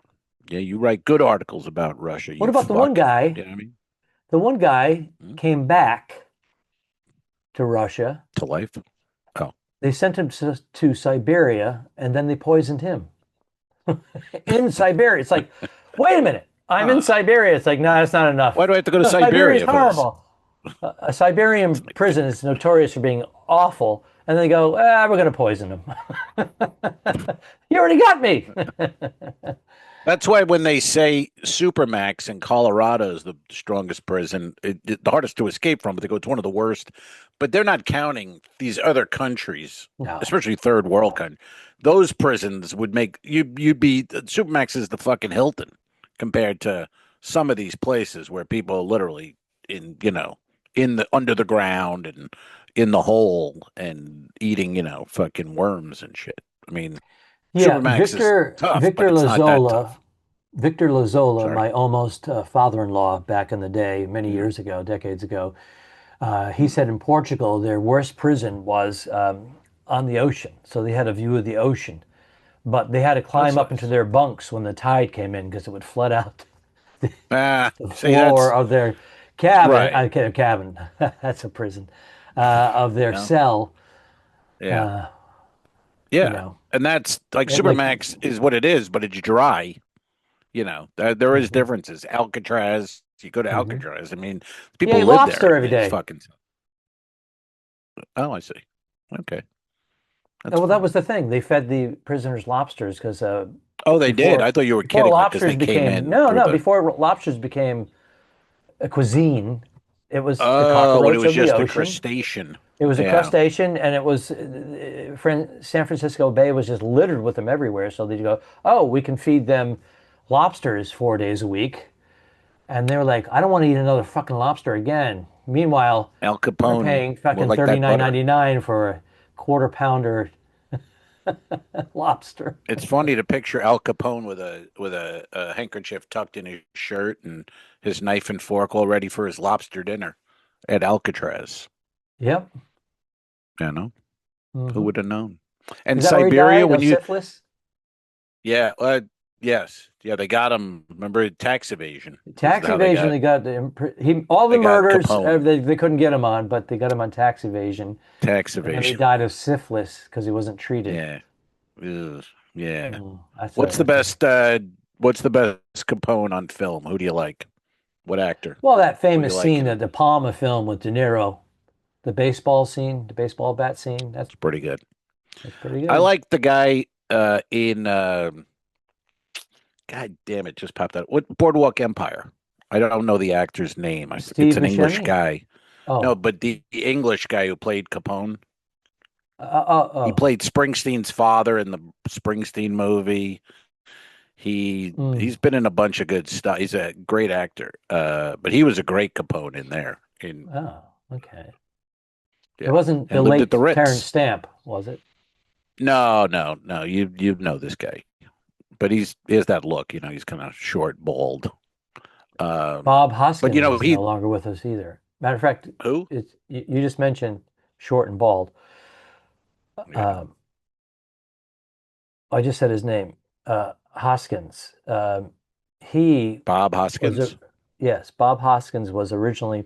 Yeah, you write good articles about Russia, What you about the one fuck. guy? You know what I mean? The one guy Hmm? came back to Russia. To life. Oh. They sent him to Siberia, and then they poisoned him in Siberia. It's like, wait a minute, I'm in Huh. Siberia. It's like, no, that's not Why enough. do I have to go to No, Siberia is Siberia for this? horrible. A Siberian It's like, prison is notorious for being awful. And they go, we're going to poison him. You already got me. that's why when they say Supermax in Colorado is the strongest prison, the hardest to escape from, but they go, it's one of the worst. But they're not counting these other countries, No. especially third world countries. Those prisons would make you'd be Supermax is the fucking Hilton compared to some of these places where people are literally in the under the ground and in the hole and eating fucking worms and shit. I mean, Yeah, Supermax is tough, but it's not that tough. Victor Lazola, Sorry. my almost father-in-law back in the day, many Mm. years ago, decades ago, he said in Portugal their worst prison was on the ocean, so they had a view of the ocean, but they had to climb That's up into nice. their bunks when the tide came in because it would flood out the See, floor that's of their cabin. right. Cabin, that's a prison, of their Yeah, cell. yeah, Uh, you yeah. know, And that's like like. Supermax is what it is, but it's dry. There is Mhm, differences. Alcatraz, you go to mhm. Alcatraz. I mean, You people ate live there lobster in every these day. fucking. Oh, I see. Okay, that's Well, that fun. was the thing. They fed the prisoners lobsters because Oh, they did. before I thought you were before kidding, like because lobsters they came became in no through no the. before lobsters became a cuisine, it was the Oh, when it cockroach was of the just a ocean. crustacean. It was a Yeah, crustacean, and it was San Francisco Bay was just littered with them everywhere. So they go, oh, we can feed them lobsters 4 days a week, and they were like, I don't want to eat another fucking lobster again. Meanwhile, Al they're Capone paying would fucking like thirty that nine butter. ninety nine for a quarter pounder lobster. It's funny to picture Al Capone with a handkerchief tucked in his shirt and his knife and fork all ready for his lobster dinner at Alcatraz. Yep. You know, who Hmm. would have known? Is And that where he Siberia, died when of you, syphilis? yeah, yes, yeah, they got him. Remember, tax evasion is Tax how they evasion. got They got all the murders. Capone. They couldn't get him on, but they got him on tax evasion, Tax and then he evasion. died of syphilis because he wasn't treated. Yeah, Ugh. Yeah. Mm, that's What's a the that's a best? What's the best Capone on film? Who do you like? What actor? well, that Who do you famous like? scene And at the Palma film with De Niro, the baseball scene, the baseball bat scene. it's pretty good. That's pretty I good. like the guy in God damn it, just popped out. What Boardwalk Empire? I don't know the actor's name. It's Steve an English Buscemi. guy. No, Oh, but the English guy who played Capone. He oh. played Springsteen's father in the Springsteen movie. Mm, He's been in a bunch of good stuff. He's a great actor. But he was a great Capone in there. In oh, okay. It Yeah, wasn't the and lived at the late Terrence Ritz. Stamp, was it? No, no, no. You know this guy, but he has that look. He's kind of short, bald. Bob But Hoskins is no he longer with us either. Matter of fact, who? you just mentioned short and bald. Yeah, Um, I just said his name, Hoskins. He Bob was a Hoskins. yes. Bob Hoskins was originally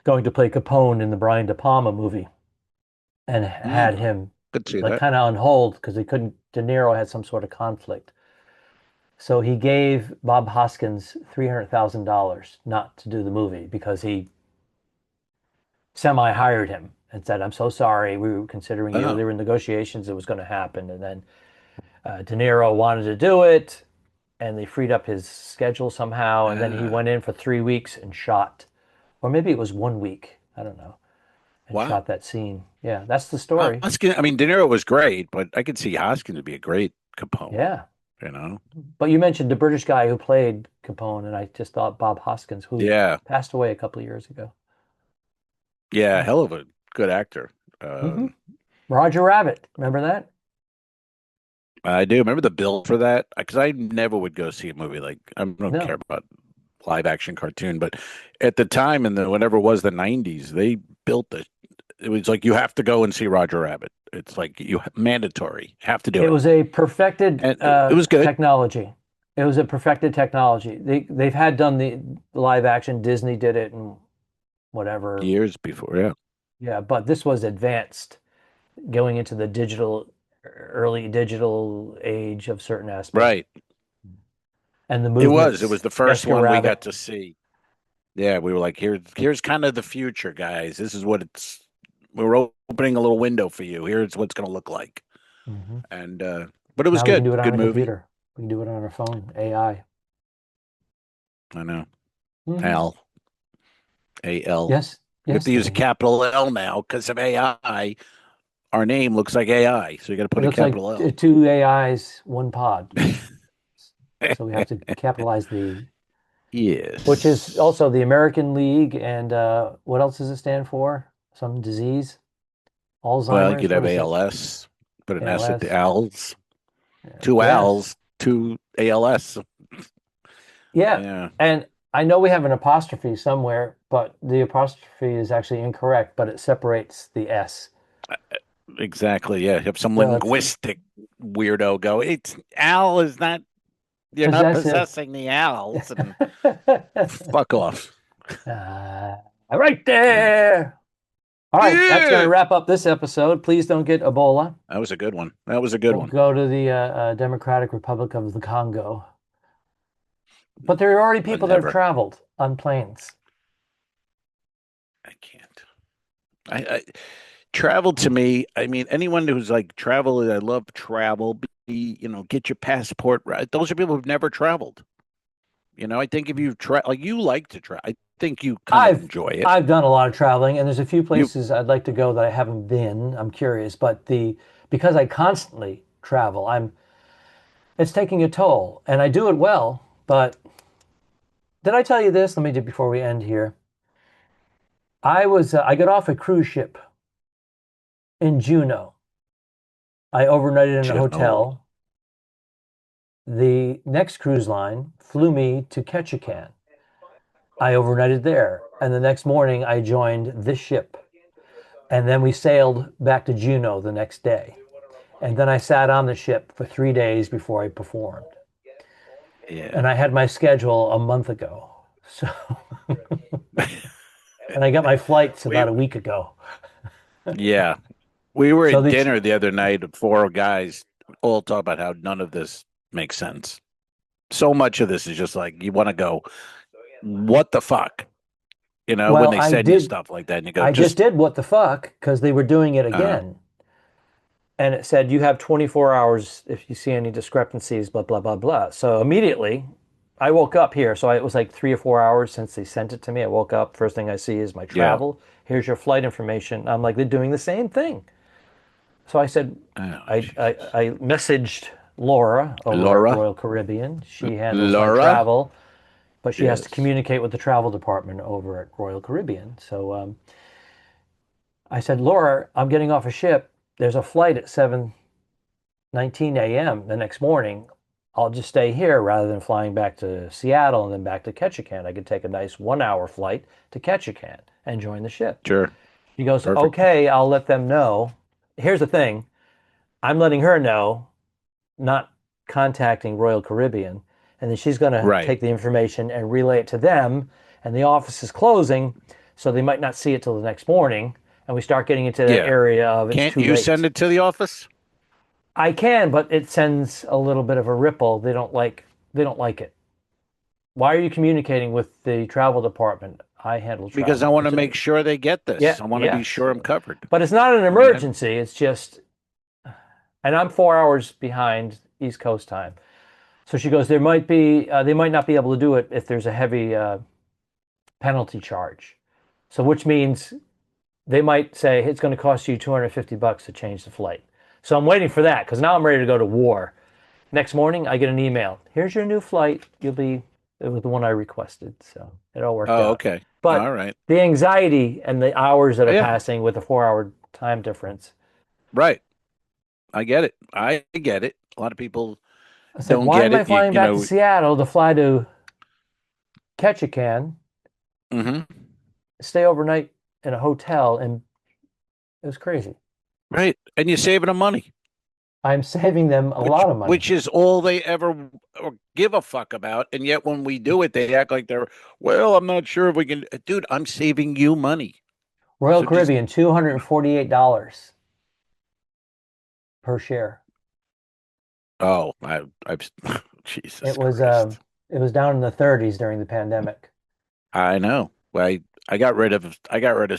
going to play Capone in the Brian De Palma movie, and had Hmm, him could see like that. kind of on hold because he couldn't. De Niro had some sort of conflict, so he gave Bob Hoskins $300,000 not to do the movie because he semi hired him and said, "I'm so sorry. We were considering you. Oh, There were negotiations. It was going to happen." And then De Niro wanted to do it. and they freed up his schedule somehow, and then he went in for 3 weeks and shot, or maybe it was 1 week, I don't know, and Wow. shot that scene. Yeah, that's the story. Hoskins, I mean, De Niro was great, but I could see Hoskins would be a great Capone, Yeah. you know? But you mentioned the British guy who played Capone, and I just thought Bob Hoskins, who Yeah. passed away a couple of years ago. Yeah. Yeah. Hell of a good actor. hmm Roger Rabbit, remember that? I do remember the bill for that because I never would go see a movie like I don't care No, about live action cartoon, but at the time in the whenever it was the 90s, they built the it was like you have to go and see Roger Rabbit. It's like you mandatory have to do it it, was a perfected and it was good. technology. It was a perfected technology. They've had done the live action. Disney did it and whatever. Years before, yeah, Yeah, but this was advanced, going into the early digital age of certain aspects. right. And the It was movements, the first Jessica one we got Rabbit. to see. Yeah, we were like, here's kind of the future, guys. This is what it's. We're opening a little window for you. Here's what's going to look like, hmm and but it was Now we can good. do it on Good a movie. computer. We can do it on our phone. AI. I know. hmm Al. AL. Yes, You have yes. to use a capital L now because of AI. Our name looks like AI, so you got to It put a looks like capital L. two AIs, one pod. So we have to capitalize the, which is Yes. also the American League. And what else does it stand for? Some disease? Well, you could Alzheimer's? What have is it? ALS, put an S at the ALS? L's. Yeah. Two Yes. L's, two ALS. Yeah. Yeah, And I know we have an apostrophe somewhere, but the apostrophe is actually incorrect, but it separates the S. exactly. Yeah, you have some So it's linguistic weirdo go, it's Al is not, you're not possessive. possessing the L's, and fuck off. Right Yeah. there. All right, that's going to Yeah. wrap up this episode. Please don't get Ebola. That was a good one. That was a good Don't one. go to the Democratic Republic of the Congo. But there are already people that have Never. traveled on planes. I can't. I travel to me. I mean, anyone who's like travel, I love travel. Get your passport right. Those are people who've never traveled. I think if you try, like you like to try, I think you kind of I've enjoy it. I've done a lot of traveling, and there's a few You, places I'd like to go that I haven't been. I'm curious, but the because I constantly travel, it's taking a toll, and I do it well. But did I tell you this? Let me do before we end here. I got off a cruise ship in Juneau. I overnighted in a oh, hotel. The next cruise line flew me to Ketchikan. I overnighted there, and the next morning I joined this ship. And then we sailed back to Juneau the next day. And then I sat on the ship for 3 days before I performed. yeah. And I had my schedule a month ago. So, and I got my flights we, about a week ago. yeah, we were So at these, dinner the other night. Four guys all talk about how none of this makes sense. So much of this is just like you want to go, what the fuck? When well, they send you stuff like that, and you go, I just just did what the fuck because they were doing it uh, again. And it said, you have 24 hours if you see any discrepancies, blah, blah, blah, blah. So immediately I woke up here. So it was like 3 or 4 hours since they sent it to me. I woke up. First thing I see is my yeah. travel. Here's your flight information. I'm like, they're doing the same thing. So I said, Oh, I messaged Laura over at Laura, Royal Caribbean. She handles my Laura, travel, but she has to yes, communicate with the travel department over at Royal Caribbean. So I said, Laura, I'm getting off a ship. There's a flight at 7:19 a.m. the next morning. I'll just stay here rather than flying back to Seattle and then back to Ketchikan. I could take a nice 1 hour flight to Ketchikan and join the ship. sure, She goes, perfect, okay, I'll let them know. Here's the thing. I'm letting her know, not contacting Royal Caribbean. And then she's going to right, take the information and relay it to them. And the office is closing, so they might not see it till the next morning. And we start getting into that yeah. area of it's Can't too you send late. it to the office? I can, but it sends a little bit of a ripple. They don't like it. Why are you communicating with the travel department? I handle Because I travel. want to It's make sure they get yeah, this. I want to be yes. sure I'm covered. But it's not an I mean, emergency. It's just, and I'm 4 hours behind East Coast time. So she goes, there might be, they might not be able to do it if there's a heavy penalty charge. So which means they might say it's going to cost you $250 to change the flight. So I'm waiting for that because now I'm ready to go to war. Next morning, I get an email. Here's your new flight. It was the one I requested. So it all worked Oh, out. okay. But All right. the anxiety and the hours that are Yeah. passing with a 4 hour time difference. Right. I get it. I get it. A lot of people I said, don't why get am I it. flying back to Seattle to fly to Ketchikan, Mm-hmm. stay overnight in a hotel? And it was crazy. Right. And you're saving them money. I'm saving them a lot of money. Which is all they ever give a fuck about. And yet when we do it, they act like well, I'm not sure if we can. Dude, I'm saving you money. Royal Caribbean, $248 per share. Oh, I've Jesus It was Christ. it was down in the 30s during the pandemic. I know. I got rid of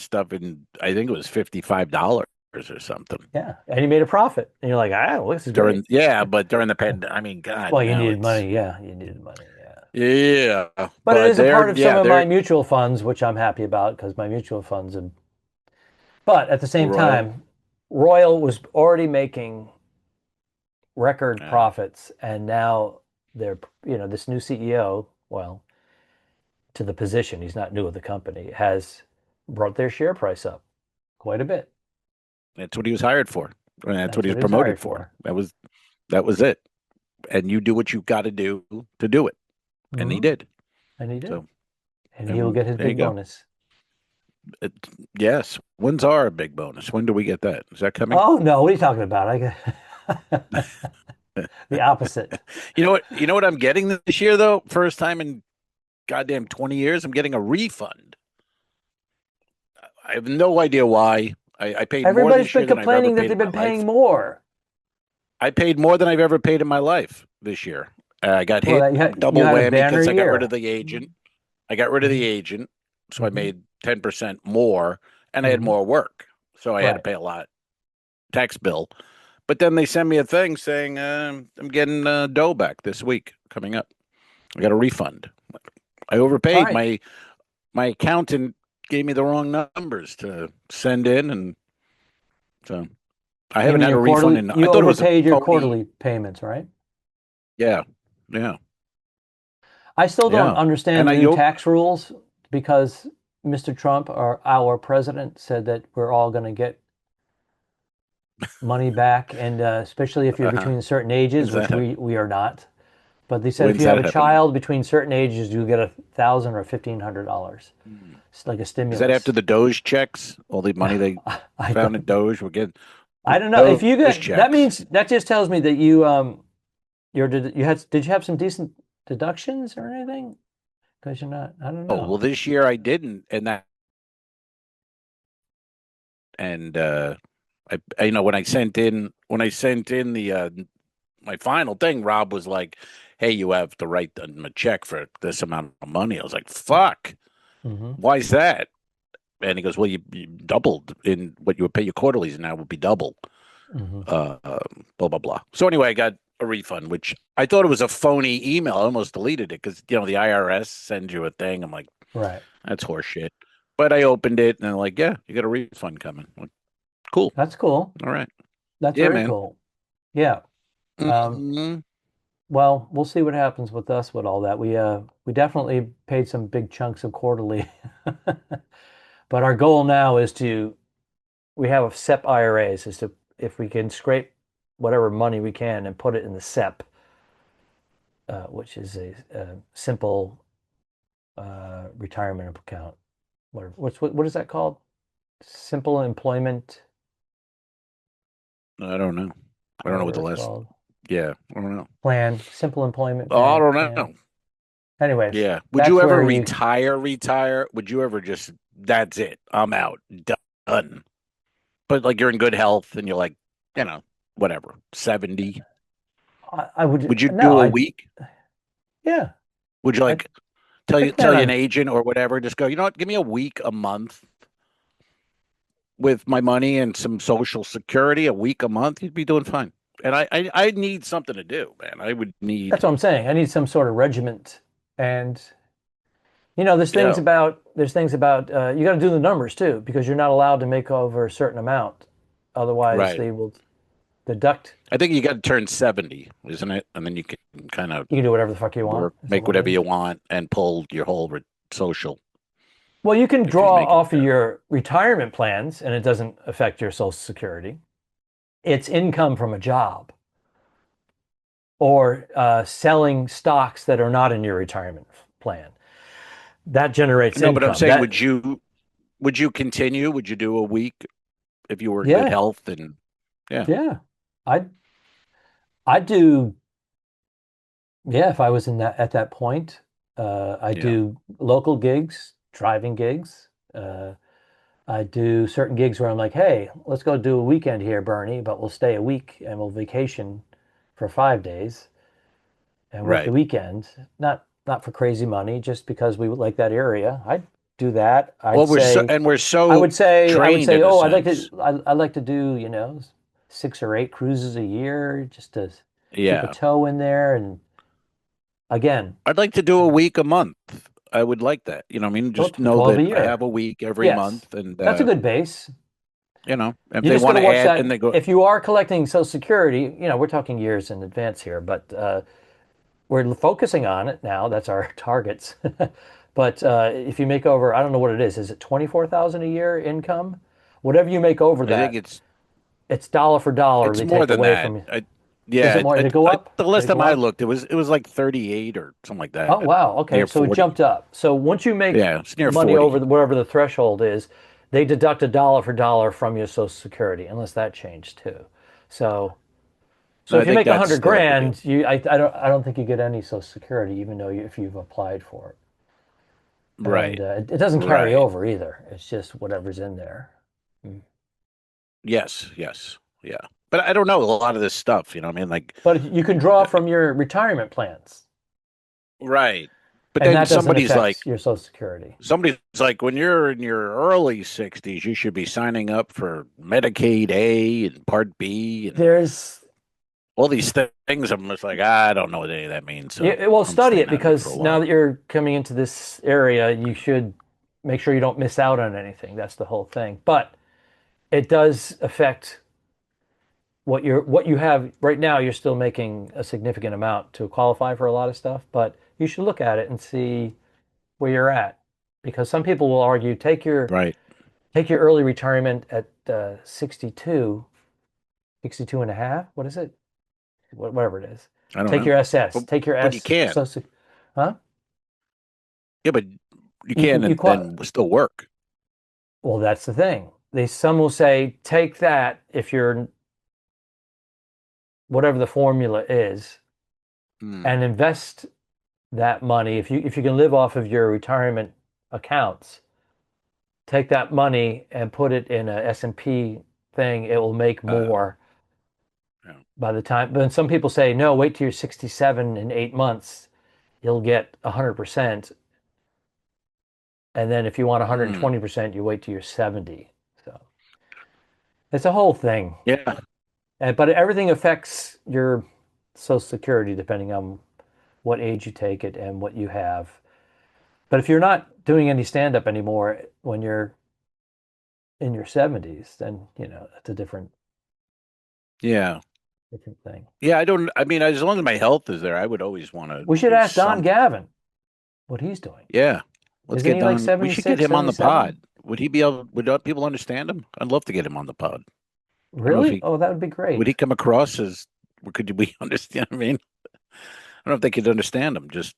stuff in I think it was $55 or something. Yeah, and you made a profit, and you're like, well, this is great. But during the pandemic, I mean, God. Well, you needed money. Yeah, you needed money. Yeah. Yeah, But it is a part of some of my they're mutual funds, which I'm happy about because my mutual funds have. But at the same time, Royal was already making record profits, and now they're, this new CEO, well, to the position, he's not new at the company, has brought their share price up quite a bit. That's what he was hired for. And that's what he was hired promoted for. That was it. And you do what you got to do to do it. And he did. And he did. So, and he'll get his big bonus. Yes. When's our big bonus? When do we get that? Is that coming? Oh no! What are you talking about? The opposite. You know what I'm getting this year though? First time in goddamn 20 years, I'm getting a refund. I have no idea why. I paid more this year than I've ever paid in my life. Everybody's been complaining that they've been paying more. I paid more than I've ever paid in my life this year. I got hit double whammy because I got rid of the agent. I got rid of the agent, so I made 10% more, and I had more work, so I had to pay a lot tax bill. But then they send me a thing saying I'm getting dough back this week coming up. I got a refund. I overpaid. My accountant gave me the wrong numbers to send in, and so I haven't had a refund. I thought it was overpaid your quarterly payments, right? Yeah. I still don't understand the new tax rules because Mr. Trump, our president, said that we're all going to get money back, and especially if you're between certain ages, which we are not. But they said if you have a child between certain ages, you get $1,000 or $1,500. It's like a stimulus. Is that after the Doge checks? All the money they found in Doge will get. I don't know if you get checks. That means that just tells me that did you have some decent deductions or anything? Because you're not. I don't know. Oh well, this year I didn't, and I when I sent in the my final thing, Rob was like, "Hey, you have to write them a check for this amount of money." I was like, "Fuck, why is that?" And he goes, "Well, you doubled in what you would pay your quarterlies, and now it would be double." Blah blah blah. So anyway, I got a refund, which I thought it was a phony email. I almost deleted it because the IRS sends you a thing. I'm like, right, that's horseshit. But I opened it and they're like, yeah, you got a refund coming. I'm like, cool. That's cool. All right. That's very cool. Yeah. Well, we'll see what happens with us with all that. We definitely paid some big chunks of quarterly, but our goal now is we have a SEP IRAs is to if we can scrape whatever money we can and put it in the SEP, which is a simple retirement account. What is that called? Simple employment. I don't know. I don't know what the last. Called. Yeah, I don't know. Plan, simple employment. Plan, I don't know. Anyways. Yeah. Would you ever retire? Would you ever just? That's it. I'm out. Done. But like you're in good health and you're like, whatever, 70. I would. Would you do a week? Yeah. Would you tell you an agent or whatever? Just go. You know what? Give me a week, a month, with my money and some Social Security. A week, a month, you'd be doing fine. And I need something to do, man. I would That's need, what I'm saying. I need some sort of regiment. And yeah, there's things about you got to do the numbers too, because you're not allowed to make over a certain amount. Otherwise, right. they will deduct. I think you got to turn 70, isn't it? And then you can kind of You can do whatever the fuck you want. work, Is that make what it whatever you is? want and pull your whole social Well, you can if you draw make it off of there. your retirement plans, and it doesn't affect your Social Security. It's income from a job or selling stocks that are not in your retirement plan. That generates No, but I'm income. saying, That would you continue? Would you do a week if you were in good Yeah, health? And yeah, yeah. I do. Yeah, if I was in that at that point, I yeah, do local gigs, driving gigs. I do certain gigs where I'm like, hey, let's go do a weekend here, Bernie, but we'll stay a week and we'll vacation for 5 days and work the right. weekend. Not for crazy money, just because we would like that area. I'd do that. Well, we're so I would trained say, in a oh, sense. I'd like to do, 6 or 8 cruises a year just to keep a Yeah, toe in there. And again, I'd like to do a week a month. I would like that. You know, what I mean, well, just know 12 a that I year. have a week every Yes, month, and that's a good base. if You they just got want to to watch add, and that. they go, If you are collecting Social Security, we're talking years in advance here, but we're focusing on it now. That's our targets. But if you make over, I don't know what it is it 24,000 a year income? Whatever you make over I think that, it's it's dollar for dollar it's they more take than away that. from you. Is Yeah, it more? Did it go up? the Did last it go time I up? looked, it was like 38 or something like Oh, that, wow. Okay. near So it 40. jumped up. So once you make Yeah, it's near money over 40. whatever the threshold is, they deduct a dollar for dollar from your Social Security, unless that changed too. So, so I if you think make a that's hundred still the deal. grand, I don't think you get any Social Security, even though if you've applied for it. And Right, it doesn't carry right. over either. It's just whatever's in there. Mm. Yes, yes, yeah. But I don't know a lot of this stuff. You know, what I mean, like, But you can draw from your retirement plans, right. But and then that doesn't affect your Social Security. somebody's like, when you're in your early 60s, you should be signing up for Medicaid A and Part B and There's all these things. I'm just like, I don't know what any of that means. So well, I'm study it, staying out of it for a because now while. that you're coming into this area, you should make sure you don't miss out on anything. That's the whole thing. But it does affect what you have right now. You're still making a significant amount to qualify for a lot of stuff, but you should look at it and see where you're at, because some people will argue Right. take your early retirement at 62, 62 and a half. What is it? Whatever it is. I don't Take know. your SS. But, Take your but you S. can't. So, huh? Yeah, but you You can can you and qual then still work. Well, that's the thing. Some will say take that if you're whatever the formula is, Hmm. and invest that money. If you can live off of your retirement accounts, take that money and put it in a S&P thing. It will make Uh, more yeah. by the time. But some people say no. Wait till you're 67 in 8 months. You'll get 100%. And then if you want Hmm. 120%, you wait till you're 70. So it's a whole thing. Yeah. But everything affects your Social Security depending on what age you take it and what you have. But if you're not doing any stand up anymore when you're in your 70s, then, it's a Yeah. different thing. Yeah. I mean, as long as my health is there, I would always want to We should do ask Don something. Gavin what he's doing. Yeah. Let's Isn't get he like Don. We should get 76, him on the 77? pod. Would he be able, would people understand him? I'd love to get him on the pod. I don't know if Really? Oh, that would be would he great. come across as, could we understand? I mean, I don't know if they could understand him just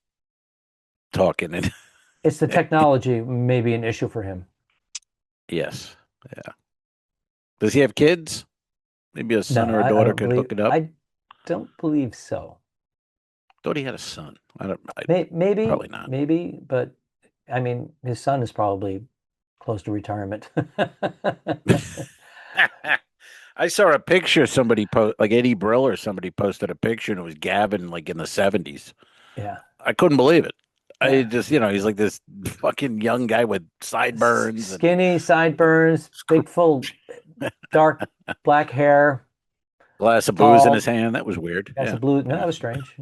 talking. And It's the technology may be an issue for him. yes. Yeah. Does he have kids? Maybe a son No, or a daughter could hook it up. I don't believe so. Thought he had a son. I don't. Maybe, Probably not. maybe, but I mean, his son is probably close to retirement. I saw a picture somebody post, like Eddie Brill or somebody posted a picture, and it was Gavin like in the 70s. Yeah, I couldn't believe it. I yeah. just, he's like this fucking young guy with sideburns and Skinny, sideburns, big, full, dark black hair. Glass of booze in his hand. That was weird. Glass Yeah. of blue. No, that was strange.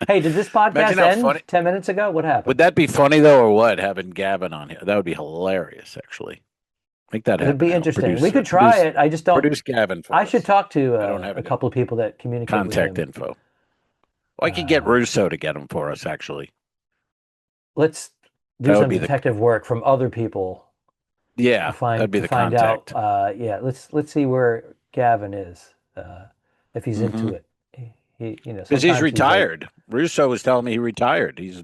Hey, did this Imagine podcast how end funny- 10 minutes ago? What happened? Would that be funny though, or what? Having Gavin on here, that would be hilarious. Actually, make that happen. It'd be Al. interesting. We could try it. I just don't. Produce Gavin for I us. should talk to I don't have a couple of people that communicate contact with him. info. Well, I could get Russo to get him for us. Actually, Let's do some detective work from other people. Yeah, that'd be the contact. Yeah, let's see where Gavin is, if he's into it. He because he's retired. Russo was telling me he retired. He's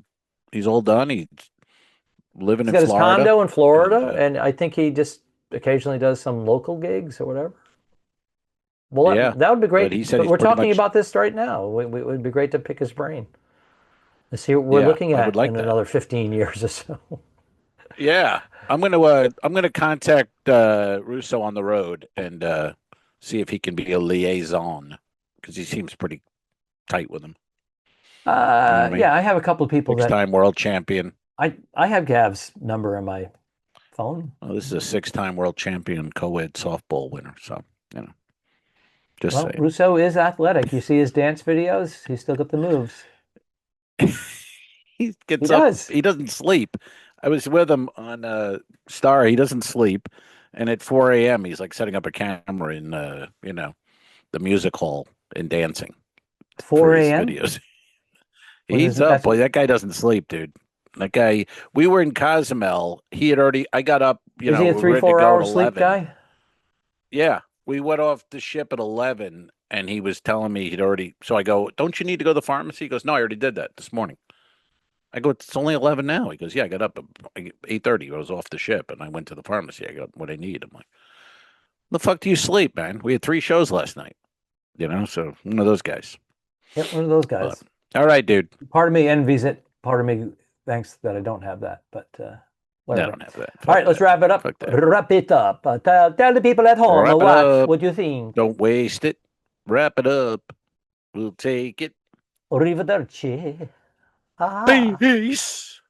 all done. He's living in Florida. He's got his condo in Florida, and I think he just occasionally does some local gigs or whatever. Well, yeah, that would be great. But we're talking about this right now. It would be great to pick his brain and see what we're looking at in another 15 years or so. Yeah, I'm gonna contact Russo on the road and see if he can be a liaison because he seems pretty tight with him. You know I mean? Yeah, I have a couple of people. Six-time world champion. I have Gav's number on my phone. Well, this is a six-time world champion co-ed softball winner, so just saying. Russo is athletic. You see his dance videos; he's still got the moves. He gets up. He doesn't sleep. I was with him on Star. He doesn't sleep, and at 4 a.m. he's like setting up a camera in the music hall and dancing. 4 a.m. videos. He's up, boy. That guy doesn't sleep, dude. That guy. We were in Cozumel. He had already. I got up. Is he a 3-4 hour sleep guy? Yeah, we went off the ship at 11, and he was telling me he'd already. So I go, "Don't you need to go to the pharmacy?" He goes, "No, I already did that this morning." I go, "It's only 11 now." He goes, "Yeah, I got up at 8:30. I was off the ship, and I went to the pharmacy. I got what I need." I'm like, "The fuck do you sleep, man? We had 3 shows last night, So one of those guys." Yep, one of those guys. All right, dude. Part of me envies it. Part of me thanks that I don't have that. But whatever. I don't have that. All right, let's wrap it up. Wrap it up. Tell the people at home what you think. Don't waste it. Wrap it up. We'll take it. Arrivederci. Peace.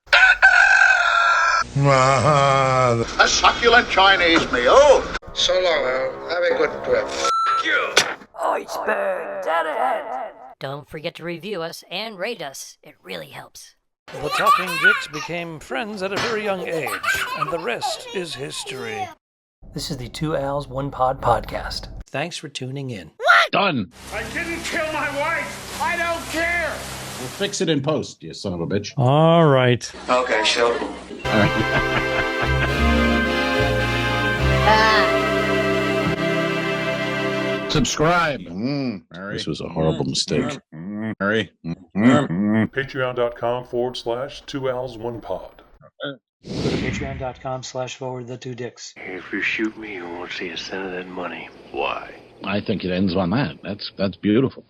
A succulent Chinese meal. So long, Al. Have a good trip. Iceberg, dead. Don't forget to review us and rate us. It really helps. The Talking Dicks became friends at a very young age, and the rest is history. This is the 2 Al's 1 Pod podcast. Thanks for tuning in. What? Done. I didn't kill my wife. I don't care. We'll fix it in post, you son of a bitch. All right. Okay, so. All right. Subscribe. This was a horrible mistake. Mary. Patreon.com/2Als1Pod. Go to patreon.com/forward2dicks. If you shoot me, you won't see a cent of that money. Why? I think it ends on that. That's beautiful.